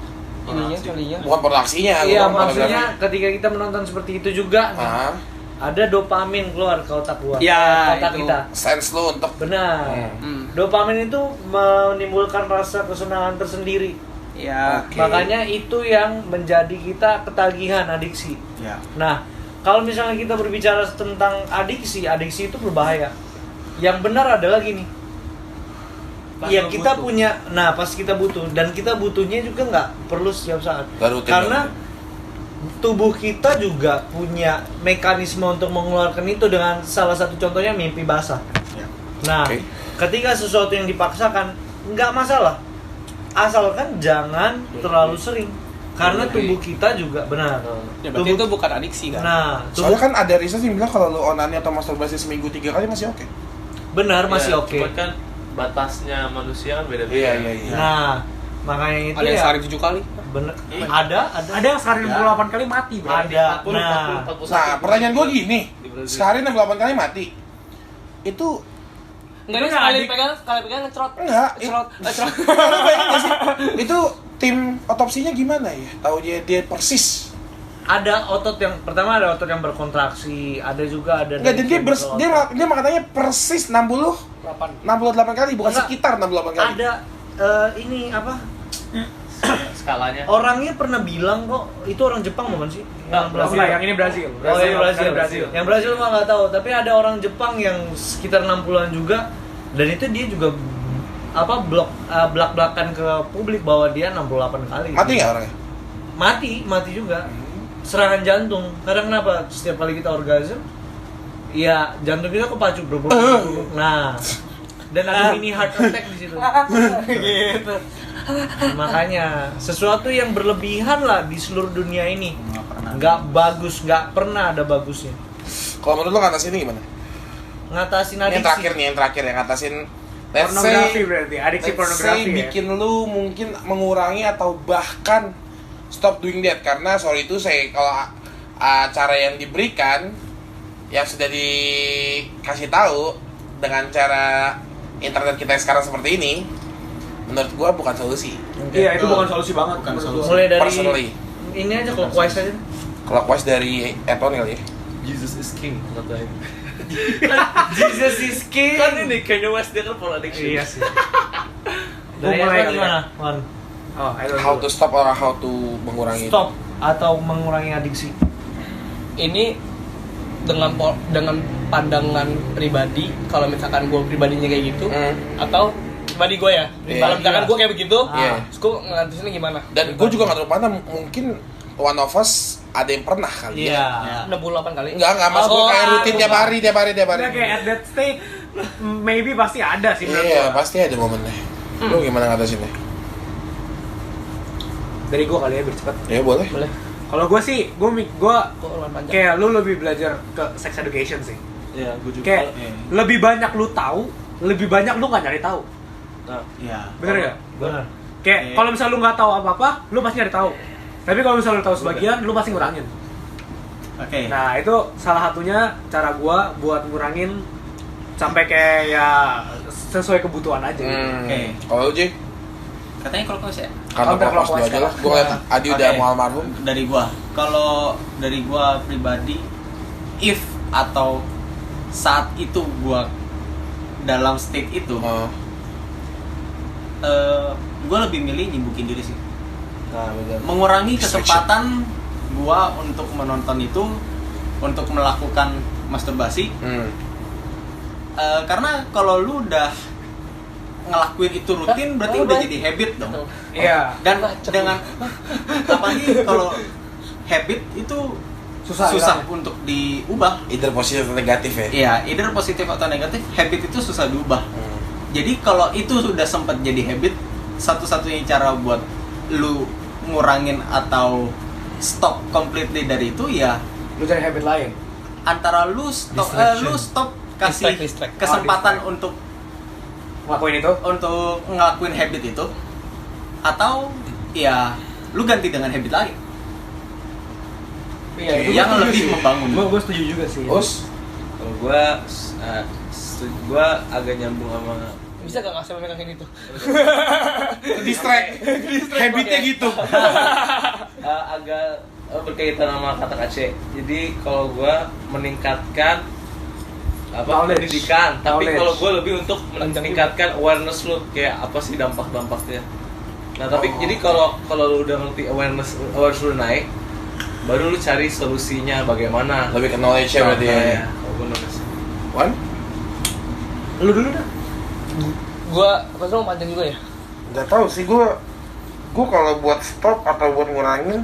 S1: ininya,
S3: Pornografi.
S1: colinya.
S2: Bukan produksinya,
S5: iya
S2: bukan
S5: maksudnya
S2: pornografi.
S5: ketika kita menonton seperti itu juga, nih,
S2: Ah,
S5: ada dopamin keluar ke otak gua,
S1: Ya,
S5: ke otak
S1: itu.
S5: kita.
S2: sense lu untuk
S5: Benar.
S1: Hmm.
S5: Dopamin itu menimbulkan rasa kesenangan tersendiri.
S1: Ya.
S2: Oke.
S5: Makanya itu yang menjadi kita ketagihan adiksi.
S6: ya.
S5: Nah, kalau misalnya kita berbicara tentang adiksi itu berbahaya. Yang benar adalah gini.
S6: Pas
S5: Ya
S6: lu
S5: kita
S6: butuh.
S5: punya, nah pas kita butuh dan kita butuhnya juga nggak perlu setiap saat.
S2: Nggak rutin
S5: Karena
S2: banget.
S5: tubuh kita juga punya mekanisme untuk mengeluarkan itu dengan salah satu contohnya mimpi basah.
S6: Ya.
S5: Nah,
S2: Oke.
S5: ketika sesuatu yang dipaksakan nggak masalah, asalkan jangan terlalu sering. Karena tubuh kita juga benar.
S1: Ya, berarti itu bukan adiksi kan?
S5: Nah,
S2: soalnya
S5: tubuh
S2: kan ada riset yang bilang kalau lu onani atau masturbasi seminggu 3 kali masih oke.
S5: benar masih
S3: Ya,
S5: oke.
S3: cuman kan batasnya manusia kan beda-beda.
S2: Iya.
S5: Nah, makanya itu
S1: Ada yang
S5: ya
S1: sehari 7 kali.
S5: bener.
S6: Iya.
S5: Ada.
S4: Ada yang sehari 68 kali mati, bro.
S5: Ada.
S3: 40,
S5: Nah,
S3: 41.
S2: Nah, pertanyaan gua gini,
S3: Di Brazil.
S2: sehari 68 kali mati. Itu
S1: Enggak, ini
S4: Itu
S1: sekali
S4: adik.
S1: pegang ngecerot.
S2: enggak,
S1: Ngecerot.
S2: Lu bayangin nggak sih? Itu tim otopsinya gimana ya? Tahu dia persis.
S5: ada otot yang pertama ada otot yang berkontraksi, ada juga ada
S2: Enggak, dan dia
S5: dari otot.
S2: dia katanya persis 68 kali, bukan
S5: Enggak.
S2: sekitar 68 kali.
S5: ada ini apa?
S3: Skalanya.
S5: Orangnya pernah bilang kok itu orang Jepang bukan sih?
S3: Enggak,
S5: Brazil.
S4: Enggak, yang ini Brazil.
S5: Oh, yang Brazil.
S4: Brazil.
S5: Yang Brazil mah nggak tahu, tapi ada orang Jepang yang sekitar 60-an juga dan itu dia juga belak-belakan ke publik bahwa dia 68 kali.
S2: Mati nggak orangnya?
S5: Mati juga. Serangan jantung. Karena kenapa? Setiap kali kita orgasm, ya jantung kita kepacu bro. Nah, dan ada mini heart attack di situ.
S1: Gitu.
S5: Makanya sesuatu yang berlebihan lah di seluruh dunia ini
S6: Nggak pernah.
S5: nggak bagus, nggak pernah ada bagusnya.
S2: Kalau menurut lo ngatasin ini gimana?
S5: Ngatasin
S2: Ini
S5: adiksi.
S2: yang terakhir yang ngatasin let's
S4: Pornografi
S2: say,
S4: berarti, adiksi
S2: let's
S4: pornografi
S2: say
S4: ya.
S2: bikin lu mungkin mengurangi atau bahkan stop doing that karena sorry itu saya kalau cara yang diberikan yang sudah dikasih tahu dengan cara internet kita sekarang seperti ini menurut gua bukan solusi.
S4: Iya, itu bukan solusi banget.
S6: Bukan
S4: menurut
S6: solusi.
S4: gua.
S5: Mulai dari
S2: Personally.
S5: ini aja clockwise aja.
S2: Clockwise dari Apple kali ya.
S3: Jesus is king katanya.
S5: Jesus is king.
S3: Kan ini Kanye West dia kan full addiction.
S4: Iya sih.
S5: Dari
S4: Gua mulai
S5: apa
S4: kali
S5: gimana? Wan?
S4: Oh, ayo
S2: How
S4: dulu.
S2: to stop or how to mengurangi
S5: Stop atau mengurangi adiksi.
S1: Ini dengan pandangan pribadi, kalau misalkan gue pribadinya kayak gitu, atau pribadi gue ya,
S2: Iya.
S1: kalau misalkan gue kayak begitu,
S2: Iya.
S1: terus gue ngatasinnya gimana?
S2: Dan gue juga nggak terlalu pandang, mungkin one of us ada yang pernah kali ya.
S5: Iya.
S1: 68 kali?
S2: Enggak, maksud gue
S1: Oh,
S2: kayak rutin tiap hari.
S4: Udah kayak at that state, maybe pasti ada sih menurut
S2: Iya,
S4: gua.
S2: pasti ada momennya. Lu gimana ngatasinnya?
S4: Dari gua kali ya biar cepet.
S2: Ya boleh.
S1: Boleh.
S4: Kalau gua sih, gua
S1: Kok lumayan panjang?
S4: kayak lu lebih belajar ke sex education sih.
S3: Iya, gue juga.
S4: Kayak lebih banyak lu tahu, lebih banyak lu nggak nyari tahu.
S3: Nah,
S6: Iya.
S4: Bener nggak?
S5: Benar.
S4: Kayak
S6: Iya.
S4: kalau misalnya lu nggak tahu apa-apa, lu pasti nyari tahu. Tapi kalau misalnya lu tahu sebagian, lu pasti ngurangin.
S6: Oke.
S4: Nah, itu salah satunya cara gua buat ngurangin sampai kayak ya sesuai kebutuhan aja gitu.
S6: Oke.
S2: Kalau lu, Ji?
S6: Katanya kalau ya.
S2: Counter clockwise aja lah. Gue ngeliat Adi udah
S6: Oke.
S2: mau almarhum.
S6: Dari gua. Kalau dari gua pribadi if atau saat itu gua dalam state itu, gua lebih milih nyibukin diri sih.
S2: Nah, betul.
S6: Mengurangi kesempatan gua untuk menonton itu, untuk melakukan masturbasi. Karena kalau lu udah ngelakuin itu rutin, berarti udah jadi habit dong.
S4: Iya.
S6: Dan dengan apalagi kalau habit itu susah untuk diubah.
S2: Either positif atau negatif ya.
S6: Iya, either positif atau negatif, habit itu susah diubah. Jadi kalau itu sudah sempat jadi habit, satu-satunya cara buat lu ngurangin atau stop completely dari itu ya
S4: Lu cari habit lain.
S6: antara lu stop kasih
S1: Distract.
S6: kesempatan untuk
S4: Ngelakuin itu?
S6: ngelakuin habit itu, atau ya lu ganti dengan habit lain
S4: Iya,
S6: yang lebih membangun.
S4: Gue setuju juga sih.
S2: Us,
S3: Kalau gua agak nyambung sama
S1: Bisa gak ngasih memegang ini tuh?
S2: distract. Habitnya gitu.
S3: agak berkaitan sama kata KC. Jadi kalau gua meningkatkan
S4: Knowledge.
S3: pendidikan, tapi
S4: Knowledge.
S3: kalau gua lebih untuk meningkatkan awareness lu, kayak apa sih dampak-dampaknya. Nah, tapi jadi kalau lu udah ngerti awareness lu naik, baru lu cari solusinya bagaimana.
S2: Lebih ke knowledge ya berarti ya.
S3: Oh, bener sih.
S2: Wan?
S4: Lu dulu dah.
S1: Gua apa sih mau panjang juga ya?
S2: Nggak tahu sih gue kalau buat stop atau buat ngurangin,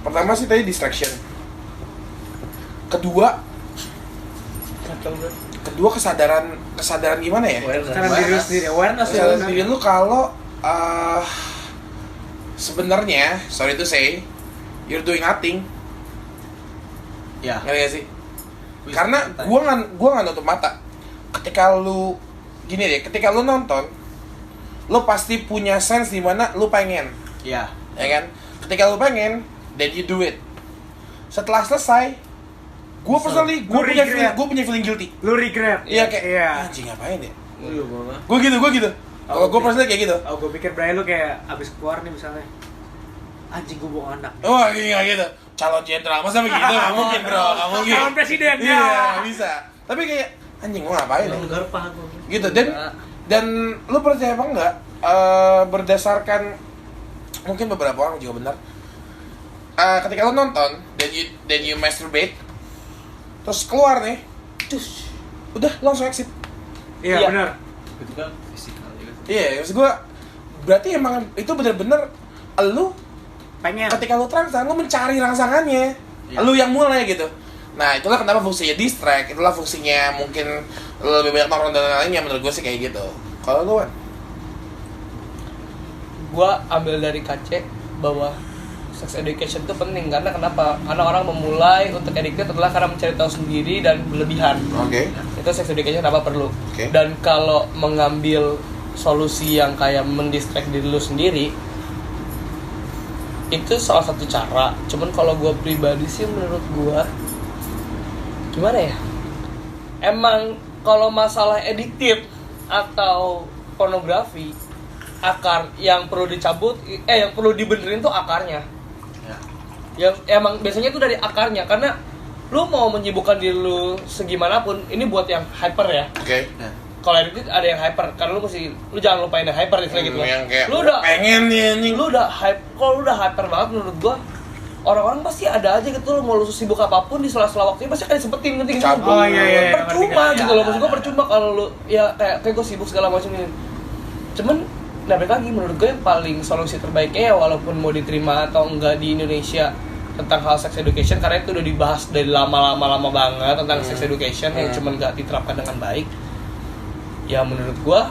S2: pertama sih tadi distraction. Kedua kesadaran gimana ya?
S4: Sekarang diri lu sendiri, awareness ya.
S2: Kesadaran diri lu kalau sebenarnya, sorry to say, you're doing nothing.
S6: Ya.
S2: Ngerti gak sih? Karena gua nggak nutup mata. Ketika lu gini deh, ketika lu nonton, lu pasti punya sense di mana lu pengen,
S6: Ya.
S2: ya kan? Ketika lu pengen, then you do it. Setelah selesai, gua personally,
S4: Lu regret.
S2: gua punya feeling guilty.
S4: Lu regret.
S2: Iya kayak,
S4: Iya.
S2: anjing ngapain ya?
S3: Gua
S2: Gua gitu. Kalau gua personally kayak gitu.
S4: Oh, gue pikir Brian lu kayak abis keluar nih misalnya. Anjing gue buang anak.
S2: Wah, gila gitu. Calon jenderal masa begitu? Nggak mungkin bro, nggak mungkin.
S4: Calon presiden,
S2: Iya,
S4: ya.
S2: nggak bisa. Tapi kayak anjing gua ngapain ya?
S3: garpah gua.
S2: Gitu. Dan lu percaya apa enggak? Berdasarkan mungkin beberapa orang juga benar. Ketika lu nonton, then you masturbate, terus keluar nih, udah langsung exit.
S4: Iya,
S1: Iya.
S4: benar.
S3: Itu kan fisikal juga.
S2: Iya, maksud gua berarti emang itu bener-bener lu
S4: Pengen.
S2: ketika lu terangsang, lu mencari rangsangannya.
S6: Iya.
S2: Lu yang mulai gitu. Nah, itulah kenapa fungsinya distract, itulah fungsinya mungkin lebih banyak nongkrong dan lain-lainnya, menurut gue sih kayak gitu. Kalau lu kan?
S1: Gua ambil dari KC bahwa sex education itu penting karena kenapa? Karena orang memulai untuk addicted adalah karena mencari tahu sendiri dan berlebihan.
S2: Oke.
S1: Itu sex education kenapa perlu.
S2: Oke.
S1: Dan kalau mengambil solusi yang kayak mendistract diri lu sendiri, itu salah satu cara. Cuman kalau gua pribadi sih menurut gua gimana ya? Emang kalau masalah addictive atau pornografi, akar yang perlu dicabut, yang perlu dibenerin tuh akarnya.
S6: Ya.
S1: Yang emang biasanya itu dari akarnya, karena lu mau menyibukkan diri lu segimanapun, ini buat yang hyper ya.
S2: Oke.
S1: Kalau addicted ada yang hyper, karena lu jangan lupain yang hyper istilah gitu.
S2: Yang kayak
S1: Lu udah
S2: pengen nih anjing.
S1: lu udah hype, kalau lu udah hyper banget menurut gua, orang-orang pasti ada aja gitu, mau lu sibuk apapun di sela-sela waktunya pasti akan disempetin nanti gitu.
S2: Cabut.
S4: Oh, iya,
S1: Percuma
S4: ngerti,
S1: gitu loh, maksud gua percuma kalau lu ya kayak gua sibuk segala macam ini. Cuman nah balik lagi menurut gue yang paling solusi terbaiknya ya, walaupun mau diterima atau enggak di Indonesia tentang hal sex education, karena itu udah dibahas dari lama banget tentang sex education yang cuman nggak diterapkan dengan baik. Ya menurut gue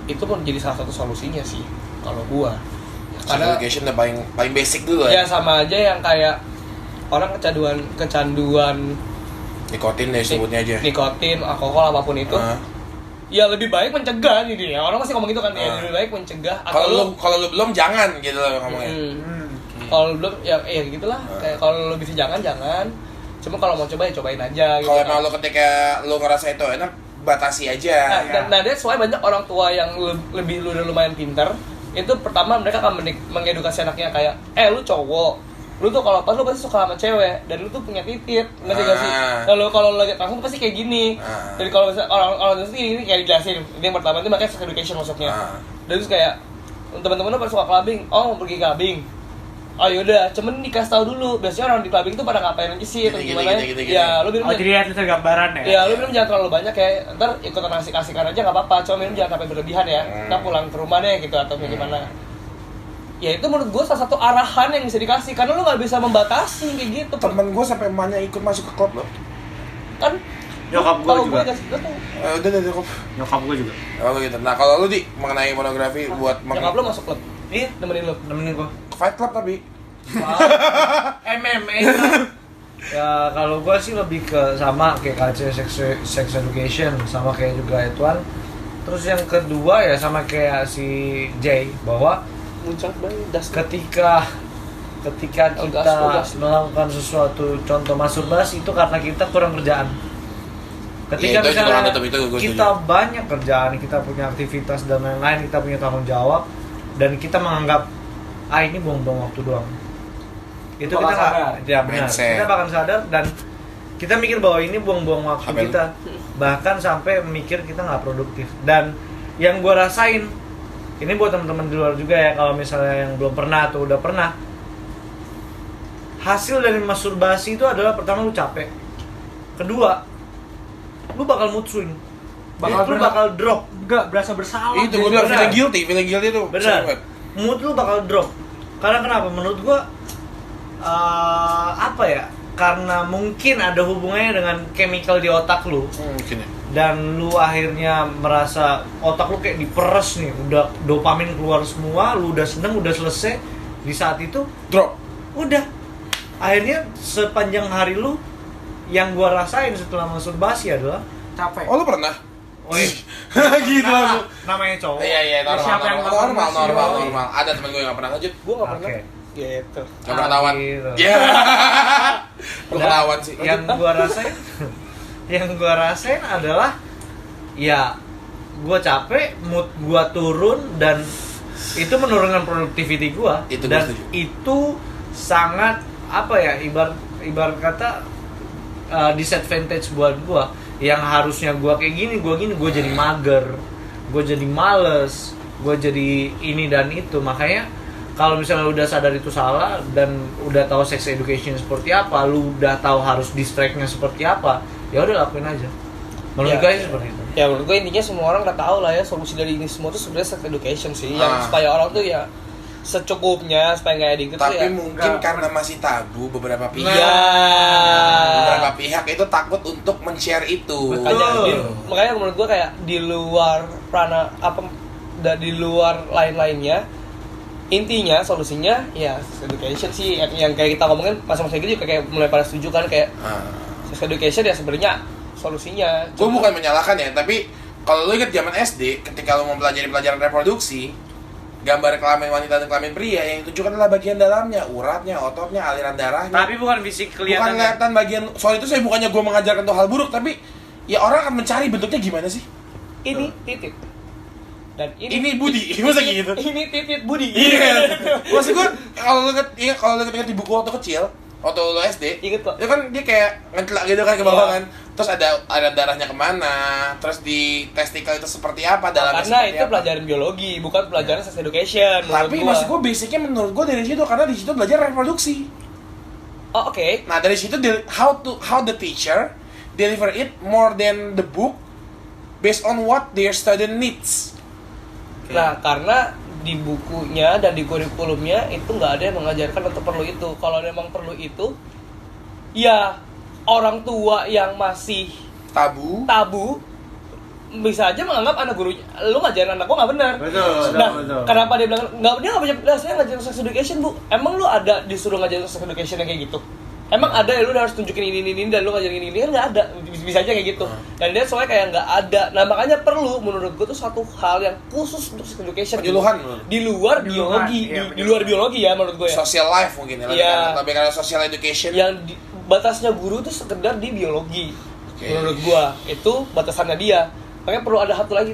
S1: itu pun jadi salah satu solusinya sih kalau gue.
S2: Sex education udah paling basic dulu
S1: Ya
S2: ya.
S1: sama aja yang kayak orang kecanduan
S2: Nikotin deh sebutnya aja.
S1: nikotin, alkohol apapun itu. Ya lebih baik mencegah nih ya. Orang masih ngomong gitu kan, ya lebih baik mencegah
S2: Kalau lu belum jangan gitu loh ngomongnya.
S1: Kalau lu belum ya gitulah. Kayak kalau lu bisa jangan. Cuma kalau mau coba ya cobain aja gitu.
S2: Kalau emang lu ketika lu ngerasa itu enak, batasi aja.
S1: Nah, that's why banyak orang tua yang udah lumayan pinter. Itu pertama mereka akan mengedukasi anaknya kayak, lu cowok, lu tuh kalau pas lu pasti suka sama cewek dan lu tuh punya titit, ngerti gak sih? Kalau lu lagi langsung pasti kayak gini. Jadi kalau misalnya orang ini kayak dijelasin, ini yang pertama itu makanya sex education maksudnya. Dan terus kayak teman-teman lu pada suka clubbing, oh mau pergi clubbing. Oh yaudah, cuman dikasih tahu dulu. Biasanya orang di clubbing tuh pada ngapain aja sih atau gimana? Ya, lu minum.
S4: Oh, jadi lihat gambaran ya.
S1: Ya, lu minum jangan terlalu banyak ya. Ntar ikutan asik-asikan aja enggak apa-apa. Cuma minum jangan sampai berlebihan ya. Ntar pulang ke rumah deh gitu atau gimana. Ya itu menurut gue salah satu arahan yang bisa dikasih karena lu nggak bisa membatasi kayak gitu.
S2: Temen gue sampai emaknya ikut masuk ke klub loh.
S1: Kan
S3: Nyokap gue juga.
S2: Udah cukup.
S3: Nyokap gue juga.
S2: Oh gitu. Nah kalau lu di mengenai pornografi buat
S1: nyokap lu masuk klub.
S5: Iya, nemenin gua.
S2: Fight Club tapi.
S5: MMA. Ya kalau gua sih lebih ke sama kayak KC sex education sama kayak juga Edwan. Terus yang kedua ya sama kayak si Jay bahwa ketika kita melakukan sesuatu contoh masturbasi itu karena kita kurang kerjaan. Ketika misalnya kita banyak kerjaan, kita punya aktivitas dan lain-lain, kita punya tanggung jawab dan kita menganggap ini buang-buang waktu doang. Itu kita nggak, ya benar. Kita bahkan sadar dan kita mikir bahwa ini buang-buang waktu kita, bahkan sampai mikir kita nggak produktif. Dan yang gua rasain ini buat teman-teman di luar juga ya, kalau misalnya yang belum pernah atau udah pernah, hasil dari masturbasi itu adalah pertama lu capek, kedua lu bakal mood swing, lu bakal drop,
S4: enggak berasa bersalah.
S2: Itu gue bilang feeling guilty tuh.
S5: Benar. Mood lu bakal drop. Karena kenapa? Menurut gua apa ya? Karena mungkin ada hubungannya dengan chemical di otak lu.
S2: Mungkin ya.
S5: Dan lu akhirnya merasa otak lu kayak diperes nih, udah dopamin keluar semua, lu udah seneng, udah selesai. Di saat itu
S2: Drop.
S5: udah. Akhirnya sepanjang hari lu yang gua rasain setelah masturbasi adalah
S4: Capek.
S2: Oh lu pernah?
S5: Woi,
S2: Gitu langsung.
S5: namanya cowok.
S2: Iya
S4: Siapa yang
S2: normal. Ada temen gue yang gak pernah lanjut.
S1: Gue nggak pernah.
S5: Oke.
S1: Gitu.
S2: Gak pernah ketahuan.
S5: Gitu.
S2: Iya. Ketahuan sih.
S5: Yang gua rasain adalah ya gua capek, mood gua turun dan itu menurunkan productivity gua.
S2: Itu
S5: dan
S2: gua setuju.
S5: itu sangat apa ya, ibarat kata disadvantage buat gua. Yang harusnya gua kayak gini, gua jadi mager, gua jadi males, gua jadi ini dan itu. Makanya kalau misalnya udah sadar itu salah dan udah tahu sex education seperti apa, lu udah tahu harus distract-nya seperti apa, ya udah lakuin aja. Menurut gue seperti itu.
S1: Ya menurut gue intinya semua orang udah tahu lah ya solusi dari ini semua itu sebenarnya sex education sih, yang supaya orang tuh ya secukupnya supaya nggak addict.
S2: Tapi
S1: ya,
S2: mungkin karena masih tabu beberapa pihak.
S1: Iya.
S2: Beberapa pihak itu takut untuk men-share itu.
S1: Makanya menurut gue kayak di luar di luar lain-lainnya, intinya solusinya ya sex education sih, yang kayak kita ngomongin masa-masa gitu juga kayak mulai pada setuju kan kayak sex education ya sebenarnya solusinya.
S2: Gue bukan menyalahkan ya, tapi kalau lu inget zaman SD ketika lu mempelajari pelajaran reproduksi, gambar kelamin wanita dan kelamin pria yang ditunjukkan adalah bagian dalamnya, uratnya, ototnya, aliran darahnya.
S5: Tapi bukan fisik
S2: Bukan kelihatan bagian. Soal itu saya bukannya gue mengajarkan itu hal buruk, tapi ya orang akan mencari bentuknya gimana sih?
S1: Ini titik. Dan
S2: Ini Budi, masa gitu?
S1: Ini titik Budi.
S2: Iya. Maksud gue kalau lu inget di buku waktu kecil, waktu lu SD,
S1: Ingat kok.
S2: itu kan dia kayak ngecelak gitu kan ke bawah kan. Terus ada darahnya kemana, terus di testikel itu seperti apa, dalamnya
S1: Karena
S2: seperti
S1: itu
S2: apa.
S1: pelajaran biologi, bukan pelajaran sex education.
S2: Tapi maksud gue basicnya menurut gue dari situ, karena di situ belajar reproduksi.
S1: Oh oke.
S2: Nah dari situ how the teacher deliver it more than the book based on what their student needs.
S1: Nah, karena di bukunya dan di kurikulumnya itu nggak ada yang mengajarkan untuk perlu itu. Kalau memang perlu itu, ya orang tua yang masih
S2: Tabu.
S1: bisa aja menganggap anak gurunya, lu ngajarin anak gua nggak benar. Nah, kenapa dia bilang dia nggak punya, saya ngajarin sex education bu. Emang lu ada disuruh ngajarin sex education yang kayak gitu? Emang ada ya lu harus tunjukin ini dan lu ngajarin ini kan nggak ada, bisa aja kayak gitu. Dan dia soalnya kayak nggak ada. Nah makanya perlu menurut gua tuh satu hal yang khusus untuk sex education.
S2: Penyuluhan
S1: di luar biologi, di luar biologi ya menurut gua ya.
S2: Social life mungkin ya, lebih karena social education.
S1: Yang batasnya guru tuh sekedar di biologi. Menurut gua itu batasannya dia. Makanya perlu ada satu lagi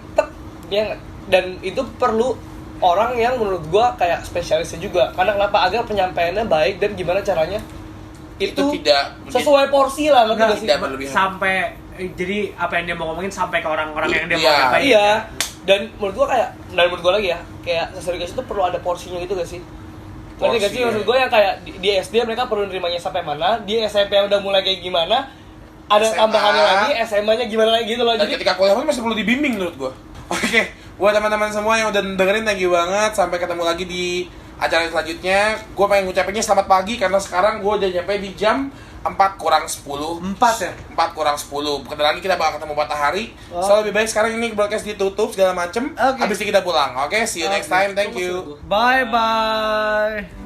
S1: dan itu perlu orang yang menurut gua kayak spesialisnya juga. Karena kenapa? Agar penyampaiannya baik dan gimana caranya itu
S2: tidak
S1: sesuai porsi lah, ngerti
S4: Enggak,
S1: gak sih?
S2: tidak berlebihan.
S4: sampai jadi apa yang dia mau ngomongin sampai ke orang-orang yang dia
S2: Iya.
S4: mau ngapain.
S1: Iya. Dan menurut gua lagi ya, kayak seserius itu perlu ada porsinya gitu gak sih? Ngerti gak sih
S2: Porsi,
S1: maksud
S2: ya.
S1: gua yang kayak di SD mereka perlu nerimanya sampai mana, di SMP yang udah mulai kayak gimana, ada
S2: SMA.
S1: tambahannya lagi, SMA-nya gimana lagi gitu loh.
S2: Dan
S1: Jadi
S2: ketika kuliah pun masih perlu dibimbing menurut gua. Oke, buat teman-teman semua yang udah dengerin, thank you banget. Sampai ketemu lagi di acara selanjutnya. Gua pengen ngucapinnya selamat pagi karena sekarang gua udah nyampe di jam 4:10.
S4: 4 ya?
S2: 4:10. Bentar lagi kita bakal ketemu matahari. So lebih baik sekarang ini broadcast ditutup segala macem.
S5: Oke.
S2: Habis itu kita pulang. Oke, see you next time. Thank you.
S5: Bye bye.